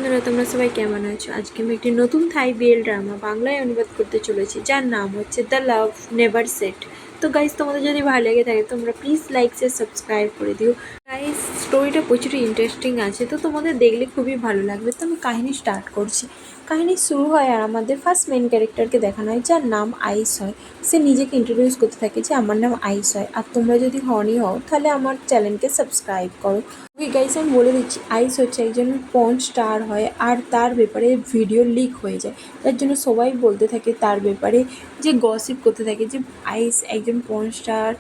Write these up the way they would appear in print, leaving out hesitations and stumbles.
বন্ধুরা, তোমরা সবাই কেমন আছো? আজকে আমি একটি নতুন থাই বিএল ড্রামা বাংলায় অনুবাদ করতে চলেছি, যার নাম হচ্ছে দ্য লাভ নেভার সেট। তো গাইস, তোমাদের যদি ভালো লেগে থাকে তোমরা প্লিজ লাইক শেয়ার সাবস্ক্রাইব করে দিও। গাইস, স্টোরিটা প্রচুর ইন্টারেস্টিং আছে, তো তোমাদের দেখলে খুবই ভালো লাগবে। তো আমি কাহিনী স্টার্ট করছি। কাহিনী শুরু হয় আর আমাদের ফার্স্ট মেন ক্যারেক্টারকে দেখানো হয়, যার নাম আইস হয়। সে নিজেকে ইন্ট্রোডিউস করতে থাকে যে আমার নাম আইস হয়, আর তোমরা যদি হনি হও তাহলে আমার চ্যানেলকে সাবস্ক্রাইব করো। ওকে গাইস, আমি বলে দিচ্ছি, আইস হচ্ছে একজন পর্ন স্টার হয়, আর তার ব্যাপারে ভিডিও লিক হয়ে যায়। তার জন্য সবাই বলতে থাকে তার ব্যাপারে, যে গসিপ করতে থাকে যে আইস একজন পর্ন স্টার,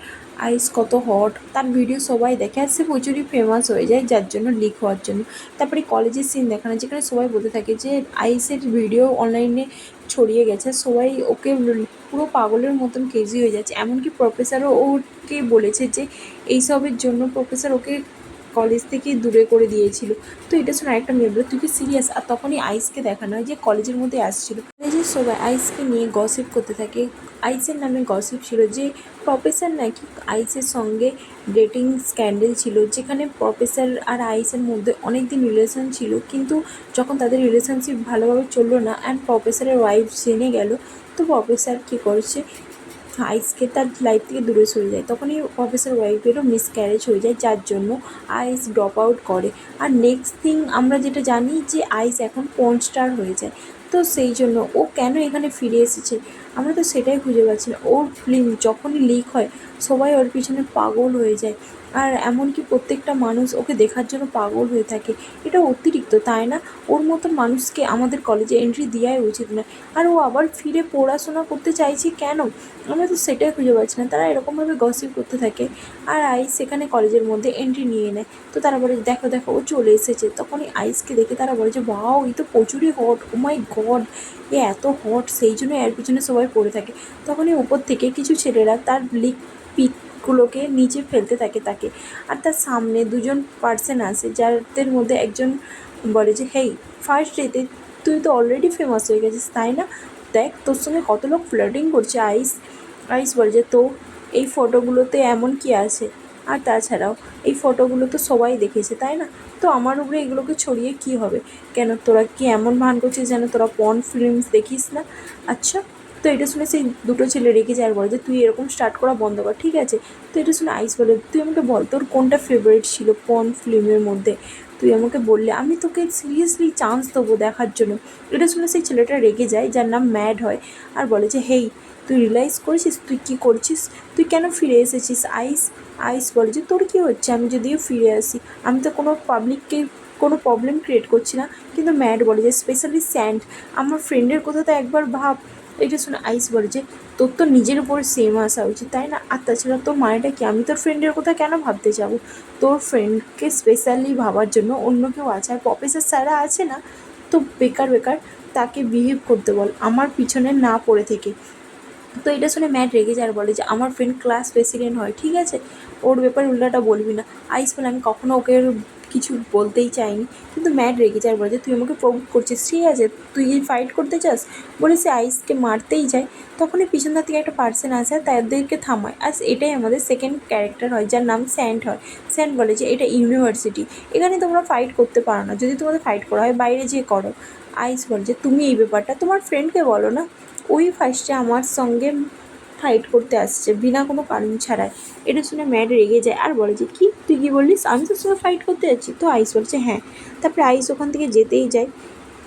আইস কত হট, তার ভিডিও সবাই দেখে আর সে প্রচুরই ফেমাস হয়ে যায়, যার জন্য লিক হওয়ার জন্য। তারপরে কলেজের সিন দেখানো, যেখানে সবাই বলতে থাকে যে আইসের ভিডিও অনলাইনে ছড়িয়ে গেছে, সবাই ওকে পুরো পাগলের মতন ক্রেজি হয়ে যাচ্ছে। এমনকি প্রফেসরও ওকে বলেছে যে এইসবের জন্য প্রফেসর ওকে কলেজ থেকে দূরে করে দিয়েছিল। তো এটা শুনে আরেকটা মেয়ে বলে, তুই কি সিরিয়াস? আর তখনই আইসকে দেখানো হয় যে কলেজের মধ্যে আসছিল। কলেজের সবাই আইসকে নিয়ে গসিপ করতে থাকে। আইসের নামে গসিপ ছিল যে প্রফেসর নাকি আইসের সঙ্গে ডেটিং স্ক্যান্ডেল ছিল, যেখানে প্রফেসর আর আইসের মধ্যে অনেক দিন রিলেশন ছিল, কিন্তু যখন তাদের রিলেশনশিপ ভালোভাবে চললো না অ্যান্ড প্রফেসরের ওয়াইফ জেনে গেল, তো প্রফেসর কী করছে, আইসকে তার লাইফ থেকে দূরে সরে যায়। তখনই প্রফেসর ওয়াইফেরও মিসক্যারেজ হয়ে যায়, যার জন্য আইস ড্রপ আউট করে। আর নেক্সট থিং আমরা যেটা জানি যে আইস এখন পর্ন স্টার হয়ে যায়। তো সেই জন্য ও কেন এখানে ফিরে এসেছে আমরা তো সেটাই খুঁজে পাচ্ছি না। ওর ফিল্ম যখনই লিক হয় সবাই ওর পিছনে পাগল হয়ে যায়, আর এমনকি প্রত্যেকটা মানুষ ওকে দেখার জন্য পাগল হয়ে থাকে। এটা অতিরিক্ত, তাই না? ওর মতন মানুষকে আমাদের কলেজে এন্ট্রি দেওয়াই উচিত না। আর ও আবার ফিরে পড়াশোনা করতে চাইছে কেন? আমরা তো সেটাই খুঁজে পাচ্ছি না। তারা এরকমভাবে গসিপ করতে থাকে, আর আইস সেখানে কলেজের মধ্যে এন্ট্রি নিয়ে নেয়। তো তারা বলে, দেখো দেখো ও চলে এসেছে। তখনই আইসকে দেখে তারা বলে যে ওয়াও, এই তো প্রচুরই হট, ও মাই গড, এ এত হট, সেই জন্য এর পিছনে সবাই পড়ে থাকে। তখনই উপর থেকে কিছু ছেলেরা তার লিক পিকগুলোকে নিচে ফেলতে থাকে তাকে। আর তার সামনে দুজন পার্সন আসে, যাদের মধ্যে একজন বলে যে হেই, ফার্স্ট ডেতে তুই তো অলরেডি ফেমাস হয়ে গেছিস, তাই না? দেখ তোর সঙ্গে কত লোক ফ্লার্টিং করছে। আইস আইস বলে যে তো এই ফটোগুলোতে এমন কি আছে? আর তাছাড়াও এই ফটোগুলো তো সবাই দেখেছে, তাই না? তো আমার উপরে এগুলোকে ছড়িয়ে কি হবে? কেন তোরা কি এমন ভান করছিস যেন তোরা পর্ন ফিল্মস দেখিস না? আচ্ছা। তো এটা শুনে সেই দুটো ছেলে রেগে যায় আর বলে যে তুই এরকম স্টার্ট করা বন্ধ কর, ঠিক আছে? তো এটা শুনে আইস বলে, তুই আমাকে বল তোর কোনটা ফেভারিট ছিল পর্ন ফিল্মের মধ্যে? তুই আমাকে বললে আমি তোকে সিরিয়াসলি চান্স দেবো দেখার জন্য। এটা শুনে সেই ছেলেটা রেগে যায়, যার নাম ম্যাড হয়, আর বলে যে হেই, তুই রিয়েলাইজ করেছিস তুই কী করছিস? তুই কেন ফিরে এসেছিস আইস? আইস বলে যে তোর কী হচ্ছে আমি যদিও ফিরে আসি, আমি তো কোনো পাবলিককে কোনো প্রবলেম ক্রিয়েট করছি না। কিন্তু ম্যাড বলে যে স্পেশালি স্যান্ড, আমার ফ্রেন্ডের কথা তো একবার ভাব। এটা শুনে আইস বলে যে তোর তো নিজের উপর সেম আসা উচিত, তাই না? আর তাছাড়া তোর মানেটা কি, আমি তোর ফ্রেন্ডের কথা কেন ভাবতে যাবো? তোর ফ্রেন্ডকে স্পেশালি ভাবার জন্য অন্য কেউ আছে, আর প্রফেসর স্যারা আছে না, তো বেকার বেকার তাকে বিহেভ করতে বল, আমার পিছনে না পড়ে থেকে। তো এটা শুনে ম্যাট রেগে যায় আর বলে যে আমার ফ্রেন্ড ক্লাস প্রেসিডেন্ট হয়, ঠিক আছে? ওর ব্যাপারে উল্টাটা বলবি না। আইস বলে আমি কখনো ওকে কিছু বলতেই চাইনি। কিন্তু ম্যাট রেগে যায় আর বলে যে তুই আমাকে প্রভোক করছিস, ঠিক আছে? তুই ফাইট করতে চাস? বলে সে আইসকে মারতেই যায়। তখনই পিছন থেকে একটা পার্সন আসে আর তাদেরকে থামায়। আর এটাই আমাদের সেকেন্ড ক্যারেক্টার হয়, যার নাম স্যান্ড হয়। স্যান্ড বলে যে এটা ইউনিভার্সিটি, এখানে তোমরা ফাইট করতে পারো না, যদি তোমাদের ফাইট করা হয় বাইরে যেয়ে করো। আইস বলে যে তুমি এই ব্যাপারটা তোমার ফ্রেন্ডকে বলো না, ওই ফার্স্টে আমার সঙ্গে ফাইট করতে আসছে বিনা কোনো কারণ ছাড়াই। এটা শুনে ম্যাড রেগে যায় আর বলে যে কি, তুই কী বললিস, আমি তোর সঙ্গে ফাইট করতে যাচ্ছি? তো আইস বলছে হ্যাঁ। তারপরে আইস ওখান থেকে যেতেই যায়।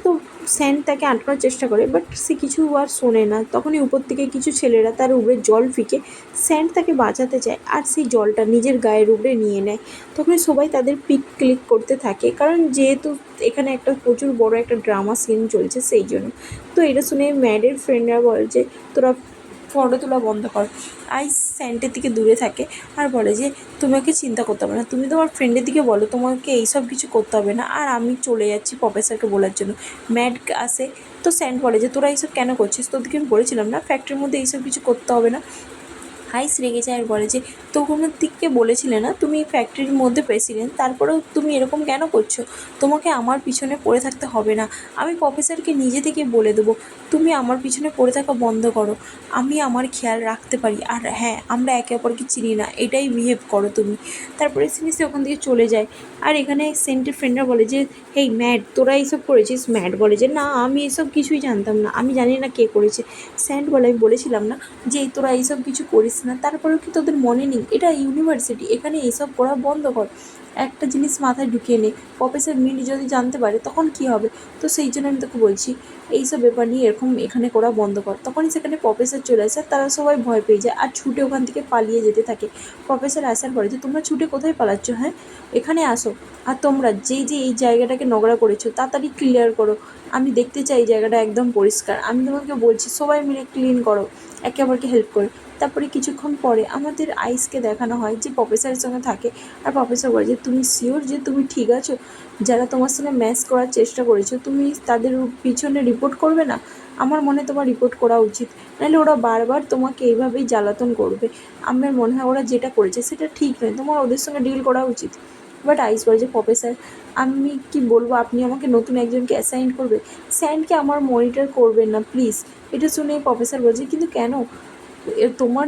তো স্যান্ড তাকে আটকানোর চেষ্টা করে, বাট সে কিছু আর শোনে না। তখনই উপর থেকে কিছু ছেলেরা তার উপরে জল ফিকে স্যান্ড তাকে বাঁচাতে চায়, আর সেই জলটা নিজের গায়ের উপরে নিয়ে নেয়। তখনই সবাই তাদের পিক ক্লিক করতে থাকে, কারণ যেহেতু এখানে একটা প্রচুর বড় একটা ড্রামা সিন চলছে সেই জন্য। তো এটা শুনে ম্যাডের ফ্রেন্ডরা বলে যে তোরা ফটো তোলা বন্ধ কর। আইস স্যান্ডের দিকে দূরে থাকে আর বলে যে তোমাকে চিন্তা করতে হবে না, তুমি তোমার ফ্রেন্ডের দিকে বলো তোমাকে এইসব কিছু করতে হবে না, আর আমি চলে যাচ্ছি প্রফেসরকে বলার জন্য। ম্যাড আসে। তো স্যান্ড বলে যে তোরা এইসব কেন করছিস, তোদেরকে আমি বলেছিলাম না ফ্যাক্টরির মধ্যে এইসব কিছু করতে হবে না। আইস রেগে যায় আর বলে যে তখনের দিককে বলেছিলে না তুমি ফ্যাক্টরির মধ্যে প্রেসিডেন্ট, তারপরেও তুমি এরকম কেন করছো? তোমাকে আমার পিছনে পড়ে থাকতে হবে না, আমি প্রফেসরকে নিজে থেকে বলে দেবো তুমি আমার পিছনে পড়ে থাকা বন্ধ করো, আমি আমার খেয়াল রাখতে পারি, আর হ্যাঁ আমরা একে অপরকে চিনি না এটাই বিহেভ করো তুমি। তারপরে সে ওখান থেকে চলে যায়। আর এখানে সেন্টের ফ্রেন্ডরা বলে যে হেই ম্যাড তোরা এইসব করেছিস? ম্যাড বলে যে না আমি এসব কিছুই জানতাম না, আমি জানি না কে করেছে। স্যান্ড বলে আমি বলেছিলাম না যে তোরা এইসব কিছু করিস না, তারপরেও কি তোদের মনে নেই এটা ইউনিভার্সিটি, এখানে এইসব করা বন্ধ কর। একটা জিনিস মাথায় ঢুকিয়ে নে, প্রফেসর মিন্ট যদি জানতে পারে তখন কি হবে? তো সেই জন্য আমি তোকে বলছি এইসব ব্যাপার নিয়ে এরকম এখানে করা বন্ধ কর। তখনই সেখানে প্রফেসর চলে আসে, তারা সবাই ভয় পেয়ে যায় আর ছুটে ওখান থেকে পালিয়ে যেতে থাকে। প্রফেসর আসার পরে যে তোমরা ছুটে কোথায় পালাচ্ছ? হ্যাঁ এখানে আসো, আর তোমরা যেই যে এই জায়গাটাকে নোংরা করেছো তাড়াতাড়ি ক্লিয়ার করো, আমি দেখতে চাই এই জায়গাটা একদম পরিষ্কার, আমি তোমাকে বলছি সবাই মিলে ক্লিন করো, একে অপরকে হেল্প করে। তারপরে কিছুক্ষণ পরে আমাদের আইসকে দেখানো হয় যে প্রফেসরের সঙ্গে থাকে, আর প্রফেসর বলে যে তুমি শিওর যে তুমি ঠিক আছো? যারা তোমার সঙ্গে ম্যাচ করার চেষ্টা করেছো তুমি তাদের পিছনে রিপোর্ট করবে না? আমার মনে হয় তোমার রিপোর্ট করা উচিত, নাহলে ওরা বারবার তোমাকে এইভাবেই জ্বালাতন করবে। আমার মনে হয় ওরা যেটা করেছে সেটা ঠিক নয়, তোমার ওদের সঙ্গে ডিল করা উচিত। বাট আইস বলে যে প্রফেসর আমি কি বলবো, আপনি আমাকে নতুন একজনকে অ্যাসাইন করবে, স্যান্ডকে আমার মনিটর করবেন না প্লিজ। এটা শুনে প্রফেসর বলছে কিন্তু কেন? তোমার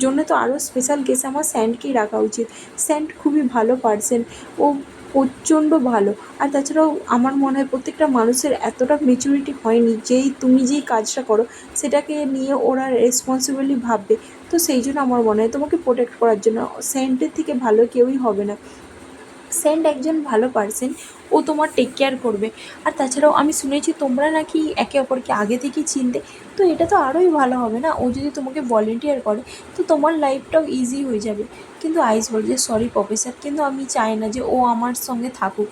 জন্য তো আরও স্পেশাল কেস আমার স্যান্ডকেই রাখা উচিত, স্যান্ড খুবই ভালো পার্সন, ও প্রচণ্ড ভালো। আর তাছাড়াও আমার মনে হয় প্রত্যেকটা মানুষের এতটা ম্যাচুরিটি হয়নি যেই তুমি যেই কাজটা করো সেটাকে নিয়ে ওরা রেসপন্সিবলি ভাববে। তো সেই জন্য আমার মনে হয় তোমাকে প্রোটেক্ট করার জন্য স্যান্ডের থেকে ভালো কেউই হবে না, সেন্ট একজন ভালো পার্সন, ও তোমার টেক কেয়ার করবে। আর তাছাড়াও আমি শুনেছি তোমরা নাকি একে অপরকে আগে থেকেই চিনতে, তো এটা তো আরোই ভালো হবে না, ও যদি তোমাকে ভলেন্টিয়ার করে তো তোমার লাইফটাও ইজি হয়ে যাবে। কিন্তু আইস বলে যে সরি প্রফেসর, কিন্তু আমি চাই না যে ও আমার সঙ্গে থাকুক,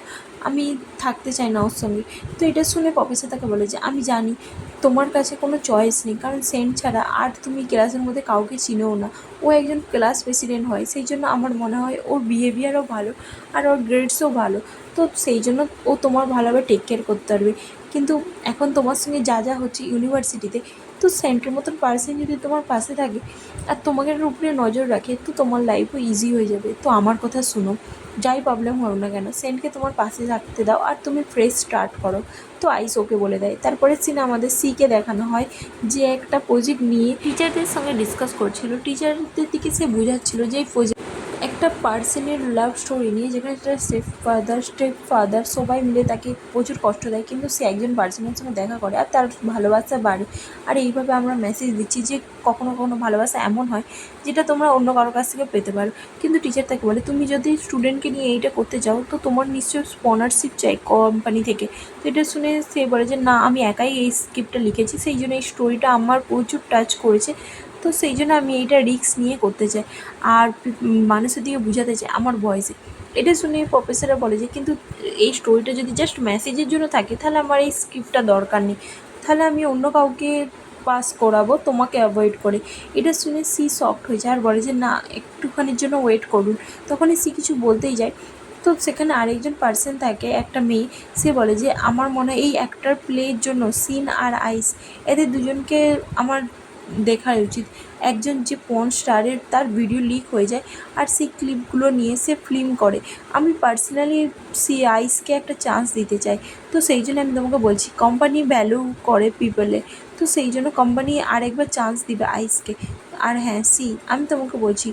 আমি থাকতে চাই না ওর সঙ্গে। তো এটা শুনে প্রফেসর তাকে বলে যে আমি জানি তোমার কাছে কোনো চয়েস নেই, কারণ সেন্ট ছাড়া আর তুমি ক্লাসের মধ্যে কাউকে চিনেও না, ও একজন ক্লাস প্রেসিডেন্ট হয়, সেই জন্য আমার মনে হয় ওর বিহেভিয়ারও ভালো আর ওর গ্রেডসও ভালো, তো সেই জন্য ও তোমার ভালোভাবে টেক কেয়ার করতে পারবে। কিন্তু এখন তোমার সঙ্গে যা যা হচ্ছে ইউনিভার্সিটিতে, তো সেন্টের মতন পার্সন যদি তোমার পাশে থাকে আর তোমাদের উপরে নজর রাখে তো তোমার লাইফও ইজি হয়ে যাবে। তো আমার কথা শুনো, যাই প্রবলেম হোক না কেন সেন্টকে তোমার পাশে থাকতে দাও আর তুমি ফ্রেশ স্টার্ট করো। তো আইস ওকে বলে দেয়। তারপরে সিনে আমাদের সিকে দেখানো হয় যে একটা প্রজেক্ট নিয়ে টিচারদের সঙ্গে ডিসকাস করছিল, টিচারদের দিকে সে বোঝাচ্ছিল যে এই প্রজেক্ট একটা পার্সনের লাভ স্টোরি নিয়ে, যেখানে একটা স্টেপ ফাদার সবাই মিলে তাকে প্রচুর কষ্ট দেয়, কিন্তু সে একজন পার্সনের সঙ্গে দেখা করে আর তার ভালোবাসা বাড়ে। আর এইভাবে আমরা মেসেজ দিচ্ছি যে কখনো কখনো ভালোবাসা এমন হয় যেটা তোমরা অন্য কারোর কাছ থেকে পেতে পারো। কিন্তু টিচার তাকে বলে তুমি যদি স্টুডেন্টকে নিয়ে এইটা করতে চাও তো তোমার নিশ্চয়ই স্পন্সরশিপ চাই কোম্পানি থেকে। তো এটা শুনে সে বলে যে না আমি একাই এই স্ক্রিপ্টটা লিখেছি, সেই জন্য এই স্টোরিটা আমার প্রচুর টাচ করেছে, তো সেই জন্য আমি এইটা রিস্ক নিয়ে করতে চাই আর মানুষের দিকে বোঝাতে চাই আমার ভয়েসে। এটা শুনে প্রফেসররা বলে যে কিন্তু এই স্টোরিটা যদি জাস্ট মেসেজের জন্য থাকে তাহলে আমার এই স্ক্রিপ্টটা দরকার নেই, তাহলে আমি অন্য কাউকে পাস করাবো তোমাকে অ্যাভয়েড করে। এটা শুনে সি শকড হয়ে যায় আর বলে যে না একটুখানির জন্য ওয়েট করুন। তখনই সি কিছু বলতেই যায়, তো সেখানে আরেকজন পার্সন থাকে একটা মেয়ে, সে বলে যে আমার মনে হয় এই অ্যাক্টর প্লের জন্য সিন আর আইস এদের দুজনকে আমার দেখা উচিত। একজন যে পর্ন স্টারের তার ভিডিও লিক হয়ে যায় আর সেই ক্লিপগুলো নিয়ে সে ফিল্ম করে, আমি পার্সোনালি সি আইসকে একটা চান্স দিতে চাই। তো সেই জন্য আমি তোমাকে বলছি কোম্পানি ভ্যালু করে পিপলে, তো সেই জন্য কোম্পানি আরেকবার চান্স দিবে আইসকে। আর হ্যাঁ সি আমি তোমাকে বলছি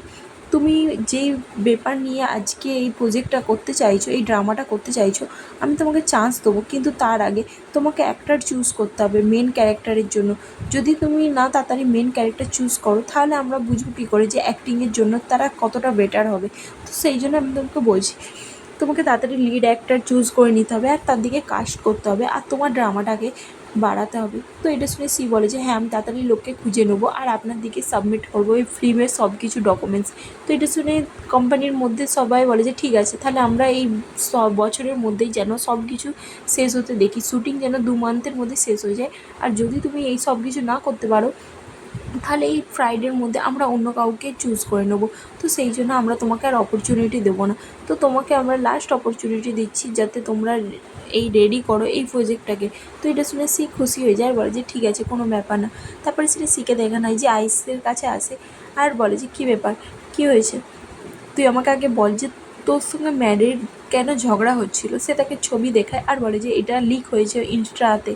তুমি যেই ব্যাপার নিয়ে আজকে এই প্রজেক্টটা করতে চাইছো, এই ড্রামাটা করতে চাইছো, আমি তোমাকে চান্স দেবো, কিন্তু তার আগে তোমাকে অ্যাক্টর চুজ করতে হবে মেন ক্যারেক্টারের জন্য। যদি তুমি না তাড়াতাড়ি মেন ক্যারেক্টার চুজ করো তাহলে আমরা বুঝবো কী করে যে অ্যাক্টিংয়ের জন্য তারা কতটা বেটার হবে। তো সেই জন্য আমি তোমাকে বলছি তোমাকে তাড়াতাড়ি লিড অ্যাক্টর চুজ করে নিতে হবে আর তার দিকে কাস্ট করতে হবে আর তোমার ড্রামাটাকে বাড়াতে হবে। তো এটা শুনে সি বলে যে হ্যাঁ আমি তাড়াতাড়ি লোককে খুঁজে নেবো আর আপনার দিকে সাবমিট করবো এই ফিল্মের সব কিছু ডকুমেন্টস। তো এটা শুনে কোম্পানির মধ্যে সবাই বলে যে ঠিক আছে তাহলে আমরা এই বছরের মধ্যেই যেন সব কিছু শেষ হতে দেখি, শ্যুটিং যেন 2 মান্থের মধ্যে শেষ হয়ে যায়, আর যদি তুমি এই সব কিছু না করতে পারো তাহলে এই ফ্রাইডের মধ্যে আমরা অন্য কাউকে চুজ করে নেবো। তো সেই জন্য আমরা তোমাকে আর অপরচুনিটি দেবো না, তো তোমাকে আমরা লাস্ট অপরচুনিটি দিচ্ছি যাতে তোমরা এই রেডি করো এই প্রজেক্টটাকে। তো এটা শুনে সি খুশি হয়ে যায় আর বলে যে ঠিক আছে কোনো ব্যাপার না। তারপরে সেটা সিকে দেখানো হয় যে আইসের কাছে আসে আর বলে যে কী ব্যাপার, কী হয়েছে, তুই আমাকে আগে বল যে তোর সঙ্গে ম্যারির কেন ঝগড়া হচ্ছিল। সে তাকে ছবি দেখায় আর বলে যে এটা লিক হয়েছে ইনস্টাতে।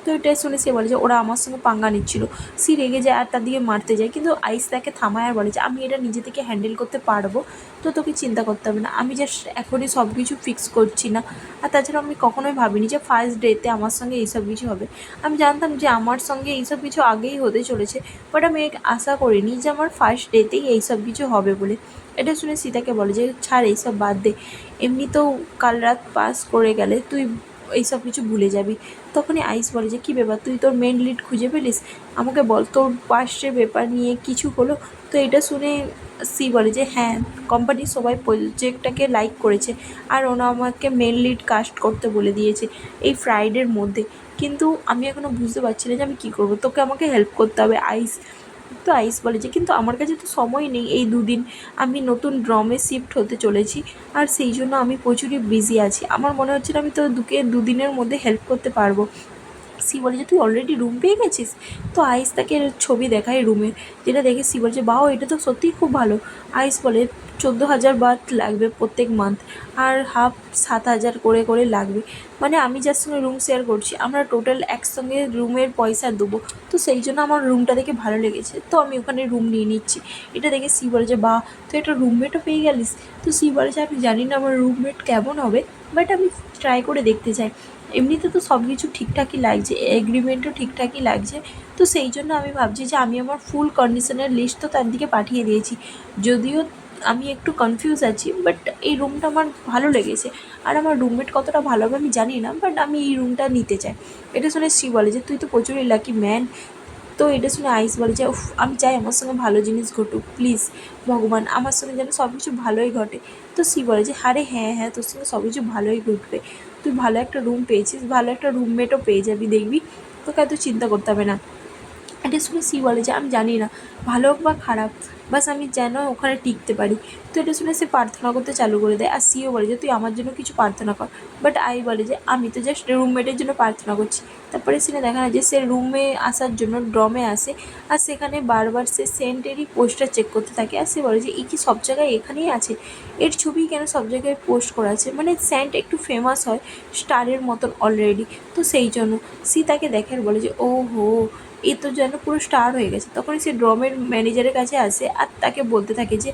তো এটা শুনে সে বলে যে ওরা আমার সঙ্গে পাঙ্গা নিচ্ছিল। সে রেগে যায় আর তার দিকে মারতে যায়, কিন্তু আইস তাকে থামায় আর বলে যে আমি এটা নিজে থেকে হ্যান্ডেল করতে পারবো, তো তোকে চিন্তা করতে হবে না, আমি জাস্ট এখনই সব কিছু ফিক্স করছি না। আর তাছাড়া আমি কখনোই ভাবিনি যে ফার্স্ট ডেতে আমার সঙ্গে এইসব কিছু হবে। আমি জানতাম যে আমার সঙ্গে এইসব কিছু আগেই হতে চলেছে, বাট আমি আশা করিনি যে আমার ফার্স্ট ডেতেই এইসব কিছু হবে বলে। এটা শুনে সীতাকে বলে যে ছাড়, এইসব বাদ দে, এমনিতেও কাল রাত পাস করে গেলে তুই এইসব কিছু ভুলে যাবি। তখনই আইস বলে যে কী ব্যাপার, তুই তোর মেন লিড খুঁজে পেলিস, আমাকে বল তোর পাস্টের ব্যাপার নিয়ে কিছু হলো। তো এটা শুনে সি বলে যে হ্যাঁ, কোম্পানির সবাই প্রজেক্টটাকে লাইক করেছে আর ওরা আমাকে মেন লিড কাস্ট করতে বলে দিয়েছে এই ফ্রাইডের মধ্যে, কিন্তু আমি এখনও বুঝতে পারছি না যে আমি কী করবো, তোকে আমাকে হেল্প করতে হবে আইস। তো আইস বলে যে কিন্তু আমার কাছে তো সময় নেই, এই দুদিন আমি নতুন ড্রমে শিফট হতে চলেছি আর সেই জন্য আমি প্রচুরই বিজি আছি, আমার মনে হচ্ছে না আমি তো দুদিনের মধ্যে হেল্প করতে পারবো। সি বলে যে তুই অলরেডি রুম পেয়ে গেছিস। তো আইস তাকে ছবি দেখায় রুমের, যেটা দেখে সি বলে যে বাহ, এটা তো সত্যিই খুব ভালো। আইস বলে 14,000 বাত লাগবে প্রত্যেক মান্থ, আর হাফ 7,000 করে করে লাগবে, মানে আমি যার সঙ্গে রুম শেয়ার করছি আমরা টোটাল একসঙ্গে রুমের পয়সা দেবো। তো সেই জন্য আমার রুমটা দেখে ভালো লেগেছে, তো আমি ওখানে রুম নিয়ে নিচ্ছি। এটা দেখে সি বলে যে বাহ, তুই একটা রুমমেটও পেয়ে গেলিস। তো সি বলে যে আমি জানি না আমার রুমমেট কেমন হবে, বাট আমি ট্রাই করে দেখতে চাই। এমনিতে তো সব কিছু ঠিকঠাকই লাগছে, এগ্রিমেন্টও ঠিকঠাকই লাগছে, তো সেই জন্য আমি ভাবছি যে আমি আমার ফুল কন্ডিশনের লিস্ট তো তার দিকে পাঠিয়ে দিয়েছি। যদিও আমি একটু কনফিউজ আছি, বাট এই রুমটা আমার ভালো লেগেছে, আর আমার রুমমেট কতটা ভালো হবে আমি জানি না, বাট আমি এই রুমটা নিতে চাই। এটা শুনে শ্রী বলে যে তুই তো প্রচুরই লাকি ম্যান। তো এটা শুনে আইস বলে যে উফ, আমি চাই আমার সঙ্গে ভালো জিনিস ঘটুক, প্লিজ ভগবান আমার সঙ্গে যেন সব কিছু ভালোই ঘটে। তো সি বলে যে আরে হ্যাঁ হ্যাঁ, তোর সঙ্গে সব কিছু ভালোই ঘটবে, তুই ভালো একটা রুম পেয়েছিস, ভালো একটা রুমমেটও পেয়ে যাবি, দেখবি তোকে এত চিন্তা করতে হবে না। এটা শুনে সি বলে যে আমি জানি না ভালো হোক বা খারাপ, বাস আমি যেন ওখানে টিকতে পারি। তো এটা শুনে সে প্রার্থনা করতে চালু করে দেয়, আর সিও বলে যে তুই আমার জন্য কিছু প্রার্থনা কর। বাট আই বলে যে আমি তো জাস্ট রুমমেটের জন্য প্রার্থনা করছি। তারপরে সিনে দেখা যায় যে সে রুমে আসার জন্য ড্রমে আসে, আর সেখানে বারবার সে সেন্টেরই পোস্টার চেক করতে থাকে, আর সে বলে যে এই কি সব জায়গায় এখানেই আছে, এর ছবি কেন সব জায়গায় পোস্ট করা আছে, মানে সেন্ট একটু ফেমাস হয় স্টারের মতন অলরেডি, তো সেই জন্য সি তাকে দেখে আর বলে যে ও হো, এ তো যেন পুরো স্টার হয়ে গেছে। তখনই সে ড্রমের ম্যানেজারের কাছে আসে আর তাকে বলতে থাকে যে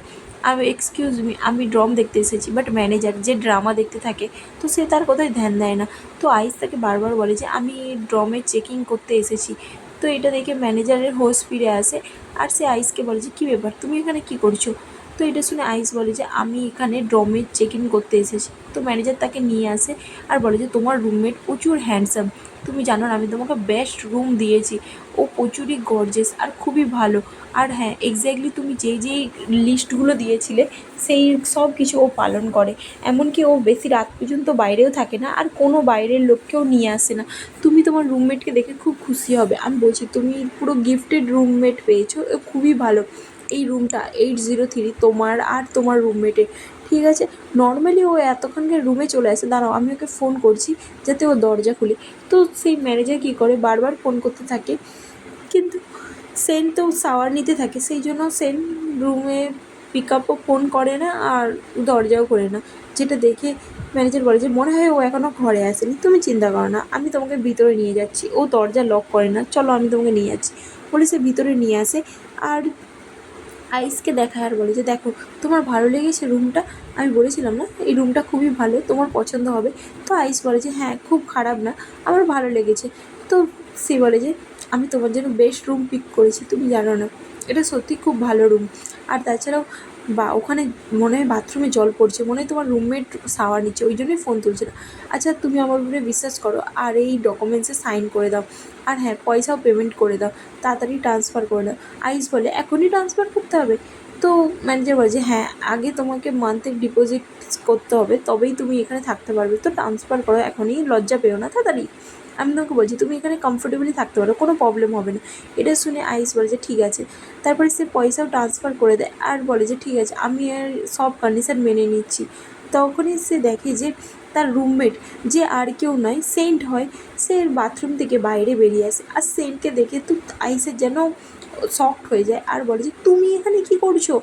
আমি এক্সকিউজ মি, আমি ড্রম দেখতে এসেছি, বাট ম্যানেজার যে ড্রামা দেখতে থাকে তো সে তার কোথায় ধ্যান দেয় না। তো আইস তাকে বারবার বলে যে আমি ড্রমের চেকিং করতে এসেছি। তো এটা দেখে ম্যানেজারের হোশ ফিরে আসে, আর সে আইসকে বলে যে কী ব্যাপার, তুমি এখানে কী করছো। তো এটা শুনে আইস বলে যে আমি এখানে ড্রমের চেক ইন করতে এসেছি। তো ম্যানেজার তাকে নিয়ে আসে আর বলে যে তোমার রুমমেট প্রচুর হ্যান্ডসাম, তুমি জানো না আমি তোমাকে বেস্ট রুম দিয়েছি, ও প্রচুরই গর্জেস আর খুবই ভালো। আর হ্যাঁ, এক্স্যাক্টলি তুমি যেই যেই লিস্টগুলো দিয়েছিলে সেই সব কিছু ও পালন করে, এমনকি ও বেশি রাত পর্যন্ত বাইরেও থাকে না আর কোনো বাইরের লোককেও নিয়ে আসে না। তুমি তোমার রুমমেটকে দেখে খুব খুশি হবে, আমি বলছি তুমি পুরো গিফটেড রুমমেট পেয়েছো, ও খুবই ভালো। এই রুমটা 803 তোমার আর তোমার রুমমেটের, ঠিক আছে। নর্মালি ও এতক্ষণকে রুমে চলে আসে, দাঁড়াও আমি ওকে ফোন করছি যাতে ও দরজা খুলে। তো সেই ম্যানেজার কী করে বারবার ফোন করতে থাকে, কিন্তু সেন তো শাওয়ার নিতে থাকে, সেই জন্য সেন রুমে পিক আপও ফোন করে না আর দরজাও করে না, যেটা দেখে ম্যানেজার বলে যে মনে হয় ও এখনও ঘরে আসেনি, তুমি চিন্তা করো না, আমি তোমাকে ভিতরে নিয়ে যাচ্ছি, ও দরজা লক করে না, চলো আমি তোমাকে নিয়ে যাচ্ছি বলে সে ভিতরে নিয়ে আসে। আর আইসকে দেখায় আর বলে যে দেখো তোমার ভালো লেগেছে রুমটা, আমি বলেছিলাম না এই রুমটা খুবই ভালো, তোমার পছন্দ হবে। তো আইস বলে যে হ্যাঁ খুব খারাপ না, আমার ভালো লেগেছে। তো সে বলে যে আমি তোমার জন্য বেস্ট রুম পিক করেছি, তুমি জানো না এটা সত্যি খুব ভালো রুম। আর তাছাড়াও বা ওখানে মনে হয় বাথরুমে জল পড়ছে, মনে হয় তোমার রুমমেট শাওয়ার নিচ্ছে, ওই জন্যই ফোন তুলছে না। আচ্ছা তুমি আমার উপরে বিশ্বাস করো আর এই ডকুমেন্টসে সাইন করে দাও, আর হ্যাঁ পয়সাও পেমেন্ট করে দাও, তাড়াতাড়ি ট্রান্সফার করে দাও। আইস বলে এখনই ট্রান্সফার করতে হবে। তো ম্যানেজার বলে যে হ্যাঁ আগে তোমাকে মান্থলি ডিপোজিট করতে হবে, তবেই তুমি এখানে থাকতে পারবে, তো ট্রান্সফার করো এখনই, লজ্জা পেও না, তাড়াতাড়ি। আমি তোমাকে বলছি তুমি এখানে কমফোর্টেবলি থাকতে পারো, কোনো প্রবলেম হবে না। এটা শুনে আইস বলে যে ঠিক আছে। তারপরে সে পয়সাও ট্রান্সফার করে দেয় আর বলে যে ঠিক আছে আমি আর সব কন্ডিশান মেনে নিচ্ছি। তখনই সে দেখে যে তার রুমমেট, যে আর কেউ নয় সেন্ট হয়, সে বাথরুম থেকে বাইরে বেরিয়ে আসে, আর সেন্টকে দেখে তো আইসের যেন শকড হয়ে যায় আর বলে যে তুমি এখানে কী করছো।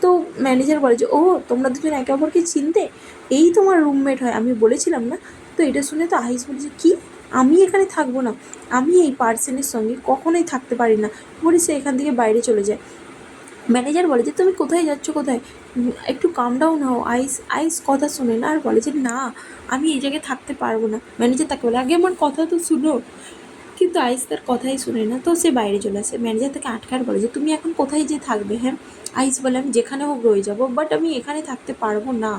তো ম্যানেজার বলে যে ও তোমরা দুজন একে অপরকে চিনতে, এই তোমার রুমমেট হয়, আমি বলেছিলাম না। তো এটা শুনে তো আইস বলে যে কী, আমি এখানে থাকবো না, আমি এই পার্সনের সঙ্গে কখনোই থাকতে পারি না, বলে সে এখান থেকে বাইরে চলে যায়। ম্যানেজার বলে যে তুমি কোথায় যাচ্ছ, কোথায়, একটু কাম ডাউন হও। আইস আইস কথা শোনে না আর বলে যে না, আমি এই জায়গায় থাকতে পারবো না। ম্যানেজার তাকে বলে আগে আমার কথা তো শুনো, কিন্তু আইস তার কথাই শুনে না। তো সে বাইরে চলে আসে। ম্যানেজার তাকে আটকার বলে যে তুমি এখন কোথায় যে থাকবে, হ্যাঁ। আইস বলে আমি যেখানে হোক রয়ে যাবো, বাট আমি এখানে থাকতে পারবো না।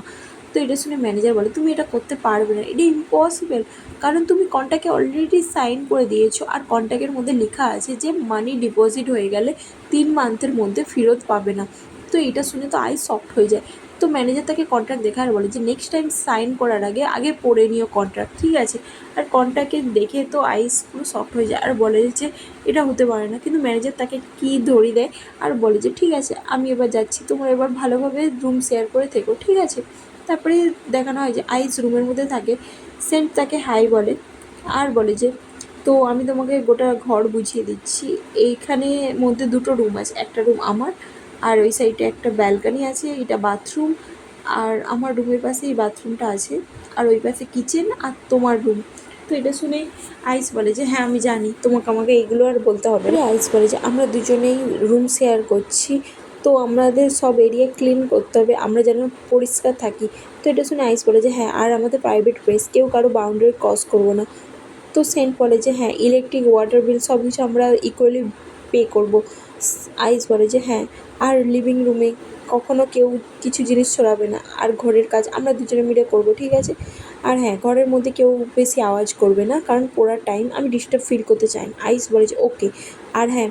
তো এটা শুনে ম্যানেজার বলে তুমি এটা করতে পারবে না, এটা ইম্পসিবল, কারণ তুমি কন্ট্রাক্টে অলরেডি সাইন করে দিয়েছো, আর কন্ট্রাক্টের মধ্যে লেখা আছে যে মানি ডিপোজিট হয়ে গেলে 3 মান্থের মধ্যে ফেরত পাবে না। তো এটা শুনে তো আইস শকড হয়ে যায়। তো ম্যানেজার তাকে কন্ট্রাক্ট দেখার বলে যে নেক্সট টাইম সাইন করার আগে আগে পড়ে নিও কন্ট্রাক্ট, ঠিক আছে। আর কন্ট্রাক্টে দেখে তো আইস পুরো শকড হয়ে যায় আর বলে যে এটা হতে পারে না। কিন্তু ম্যানেজার তাকে কি ধরিয়ে দেয় আর বলে যে ঠিক আছে আমি এবার যাচ্ছি, তোমরা এবার ভালোভাবে রুম শেয়ার করে থেকো, ঠিক আছে। তারপরে দেখানো হয় যে আইস রুমের মধ্যে থাকে। সেন্ট তাকে হাই বলে আর বলে যে তো আমি তোমাকে গোটা ঘর বুঝিয়ে দিচ্ছি। এইখানে মধ্যে 2টো রুম আছে, একটা রুম আমার, আর ওই সাইডে একটা ব্যালকানি আছে, এটা বাথরুম, আর আমার রুমের পাশে এই বাথরুমটা আছে, আর ওই পাশে কিচেন আর তোমার রুম। তো এটা শুনে আইস বলে যে হ্যাঁ আমি জানি, তোমাকে আমাকে এইগুলো আর বলতে হবে না। আইস বলে যে আমরা দুজনেই রুম শেয়ার করছি, তো আমাদের সব এরিয়া ক্লিন করতে হবে, আমরা যেন পরিষ্কার থাকি। তো এটা শুনে আইস বলে যে হ্যাঁ, আর আমাদের প্রাইভেট প্লেস, কেউ কারো বাউন্ডারি ক্রস করবো না। তো সেন্ট বলে যে হ্যাঁ, ইলেকট্রিক ওয়াটার বিল সব কিছু আমরা ইকুয়ালি পে করবো। আইস বলে যে হ্যাঁ, আর লিভিং রুমে কখনো কেউ কিছু জিনিস ছড়াবে না, আর ঘরের কাজ আমরা দুজনে মিলে করবো, ঠিক আছে। আর হ্যাঁ, ঘরের মধ্যে কেউ বেশি আওয়াজ করবে না, কারণ পড়ার টাইম আমি ডিস্টার্ব ফিল করতে চাই না। আইস বলে যে ওকে। আর হ্যাঁ,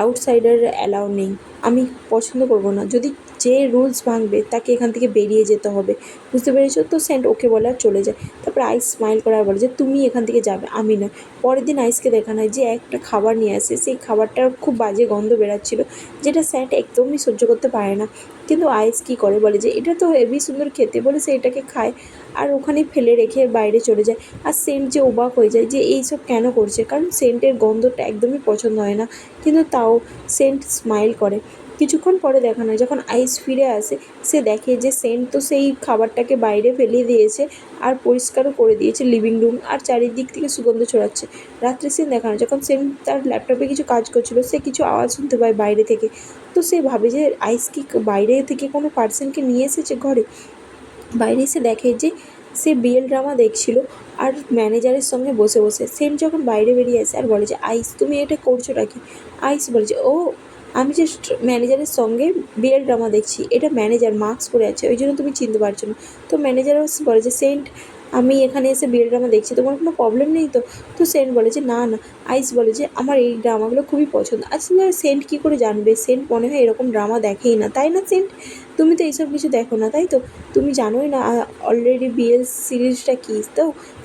আউটসাইডার অ্যালাউ নেই, আমি পছন্দ করবো না, যদি যে রুলস ভাঙবে তাকে এখান থেকে বেরিয়ে যেতে হবে, বুঝতে পেরেছো? তো সেন্ট ওকে বলে আর চলে যায়। তারপর আইস স্মাইল করে আর বলে যে তুমি এখান থেকে যাবে, আমি নয়। পরের দিন আইসকে দেখানো হয় যে একটা খাবার নিয়ে আসে, সেই খাবারটার খুব বাজে গন্ধ বেরাচ্ছিলো, যেটা সেন্ট একদমই সহ্য করতে পারে না। কিন্তু আইস কী করে, বলে যে এটা তো হেভি সুন্দর খেতে, বলে সে এটাকে খায় আর ওখানেই ফেলে রেখে বাইরে চলে যায়। আর সেন্ট যে অবাক হয়ে যায় যে এইসব কেন করছে, কারণ সেন্টের গন্ধটা একদমই পছন্দ হয় না, কিন্তু তাও সেন্ট স্মাইল করে। কিছুক্ষণ পরে দেখানো হয় যখন আইস ফিরে আসে, সে দেখে যে সেন্ট তো সেই খাবারটাকে বাইরে ফেলিয়ে দিয়েছে আর পরিষ্কারও করে দিয়েছে লিভিং রুম, আর চারিদিক থেকে সুগন্ধ ছড়াচ্ছে। রাত্রে সিন দেখানো যখন সেন্ট তার ল্যাপটপে কিছু কাজ করছিল, সে কিছু আওয়াজ শুনতে পায় বাইরে থেকে। তো সে ভাবে যে আইস কি বাইরে থেকে কোনো পার্সনকে নিয়ে এসেছে ঘরে। বাইরে এসে দেখে যে সে বিএল ড্রামা দেখছিল আর ম্যানেজারের সঙ্গে বসে বসে। সেন্ট যখন বাইরে বেরিয়ে আসে আর বলে যে আইস তুমি এটা করছোটা কি। আইস বলে যে ও আমি জাস্ট ম্যানেজারের সঙ্গে বিএল ড্রামা দেখছি, এটা ম্যানেজার মাস্ক পরে আছে ওই জন্য তুমি চিনতে পারছো না। তো ম্যানেজারও বলে যে সেন্ট আমি এখানে এসে বিএল ড্রামা দেখছি, তোমার কোনো প্রবলেম নেই তো? তো সেন্ট বলে যে না না। আইস বলে যে আমার এই ড্রামাগুলো খুবই পছন্দ। আসলে সেন্ট কী করে জানবে, সেন্ট মনে হয় এরকম ড্রামা দেখেই না, তাই না সেন্ট? তুমি তো এইসব কিছু দেখো না, তাই তো? তুমি জানোই না অলরেডি বিএল সিরিজটা কী। তো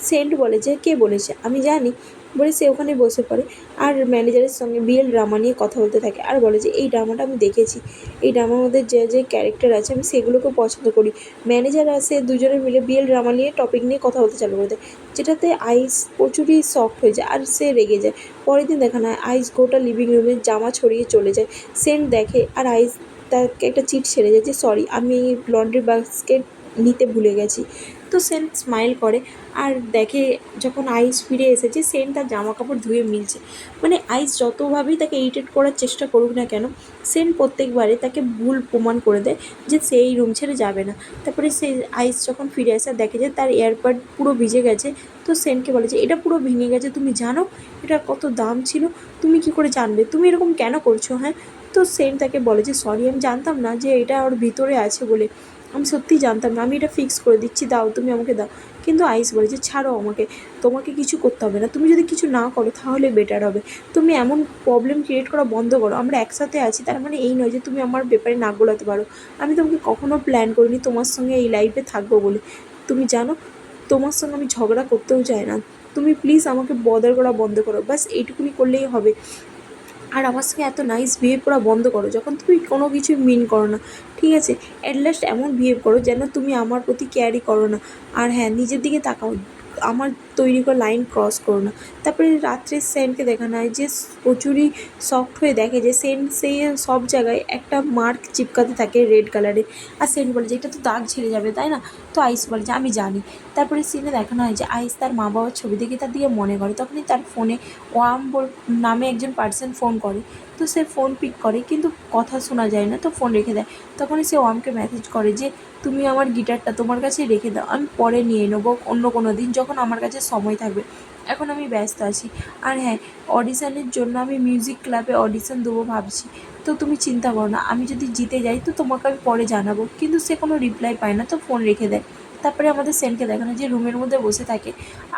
সেন্ট বলে যে কে বলেছে, আমি জানি, বলে সে ওখানে বসে পড়ে আর ম্যানেজারের সঙ্গে বিএল ড্রামা নিয়ে কথা বলতে থাকে আর বলে যে এই ড্রামাটা আমি দেখেছি, এই ড্রামার মধ্যে যে যে ক্যারেক্টার আছে আমি সেগুলোকেও পছন্দ করি। ম্যানেজার আসে, দুজনে মিলে বিএল ড্রামা নিয়ে টপিক নিয়ে কথা বলতে চালু করে দেয়, যেটাতে আইস প্রচুরই শকড হয়ে যায় আর সে রেগে যায়। পরের দিন দেখানো হয় আইস গোটা লিভিং রুমের জামা ছড়িয়ে চলে যায়। সেন্ট দেখে আর আইস তাকে একটা চিট ছেড়ে যায় যে সরি আমি লন্ড্রি বাস্কেট নিতে ভুলে গেছি। তো সেন্ট স্মাইল করে আর দেখে যখন আইস ফিরে এসেছে সেন্ট তার জামা কাপড় ধুয়ে মিলছে। মানে আইস যতভাবেই তাকে ইরিটেট করার চেষ্টা করুক না কেন, সেন্ট প্রত্যেকবারে তাকে ভুল প্রমাণ করে দেয় যে সে এই রুম ছেড়ে যাবে না। তারপরে সে আইস যখন ফিরে আসে দেখে যে তার এয়ারপড পুরো ভিজে গেছে। তো সেন্টকে বলে যে এটা পুরো ভেঙে গেছে, তুমি জানো এটার কত দাম ছিল? তুমি কি করে জানবে, তুমি এরকম কেন করছো, হ্যাঁ? তো সেন্ট তাকে বলে যে সরি আমি জানতাম না যে এটা ওর ভিতরে আছে বলে, আমি সত্যিই জানতাম না, আমি এটা ফিক্স করে দিচ্ছি, দাও তুমি আমাকে দাও। কিন্তু আইস বলে যে ছাড়ো আমাকে, তোমাকে কিছু করতে হবে না, তুমি যদি কিছু না করো তাহলে বেটার হবে। তুমি এমন প্রবলেম ক্রিয়েট করা বন্ধ করো, আমরা একসাথে আছি তার মানে এই নয় যে তুমি আমার ব্যাপারে নাক গলাতে পারো। আমি তোমাকে কখনো প্ল্যান করিনি তোমার সঙ্গে এই লাইফে থাকবো বলে, তুমি জানো তোমার সঙ্গে আমি ঝগড়া করতেও চাই না, তুমি প্লিজ আমাকে বদার করা বন্ধ করো, ব্যাস এইটুকুনি করলেই হবে। আর আমার সঙ্গে এত নাইস বিহেভ করা বন্ধ করো যখন তুমি কোনো কিছুই মিন করো না, ঠিক আছে? অ্যাট লাস্ট এমন বিহেভ করো যেন তুমি আমার প্রতি কেয়ারই করো না। আর হ্যাঁ, নিজের দিকে তাকাও, আমার তৈরি করে লাইন ক্রস করো না। তারপরে রাত্রে সেন্টকে দেখানো হয় যে প্রচুরই শকড হয়ে দেখে যে সেন্ট সেই সব জায়গায় একটা মার্ক চিপকাতে থাকে রেড কালারের। আর সেন্ট বলে যে এটা তো দাগ ছেড়ে যাবে, তাই না? তো আইস বলে যে আমি জানি। তারপরে সিনে দেখানো হয় যে আইস তার মা বাবার ছবি দেখে তার দিকে মনে করে, তখনই তার ফোনে ওয়াম নামে একজন পার্সন ফোন করে। তো সে ফোন পিক করে কিন্তু কথা শোনা যায় না, তো ফোন রেখে দেয়। তখনই সে ওয়ামকে মেসেজ করে যে তুমি আমার গিটারটা তোমার কাছে রেখে দাও, আমি পরে নিয়ে নেবো অন্য কোনো দিন যখন আমার কাছে সময় থাকবে, এখন আমি ব্যস্ত আছি। আর হ্যাঁ, অডিশানের জন্য আমি মিউজিক ক্লাবে অডিশন দেবো ভাবছি, তো তুমি চিন্তা করো না, আমি যদি জিতে যাই তো তোমাকে আমি পরে জানাবো। কিন্তু সে কোনো রিপ্লাই পায় না, তো ফোন রেখে দেয়। তারপরে আমাদের সেনকে দেখানো যে রুমের মধ্যে বসে থাকে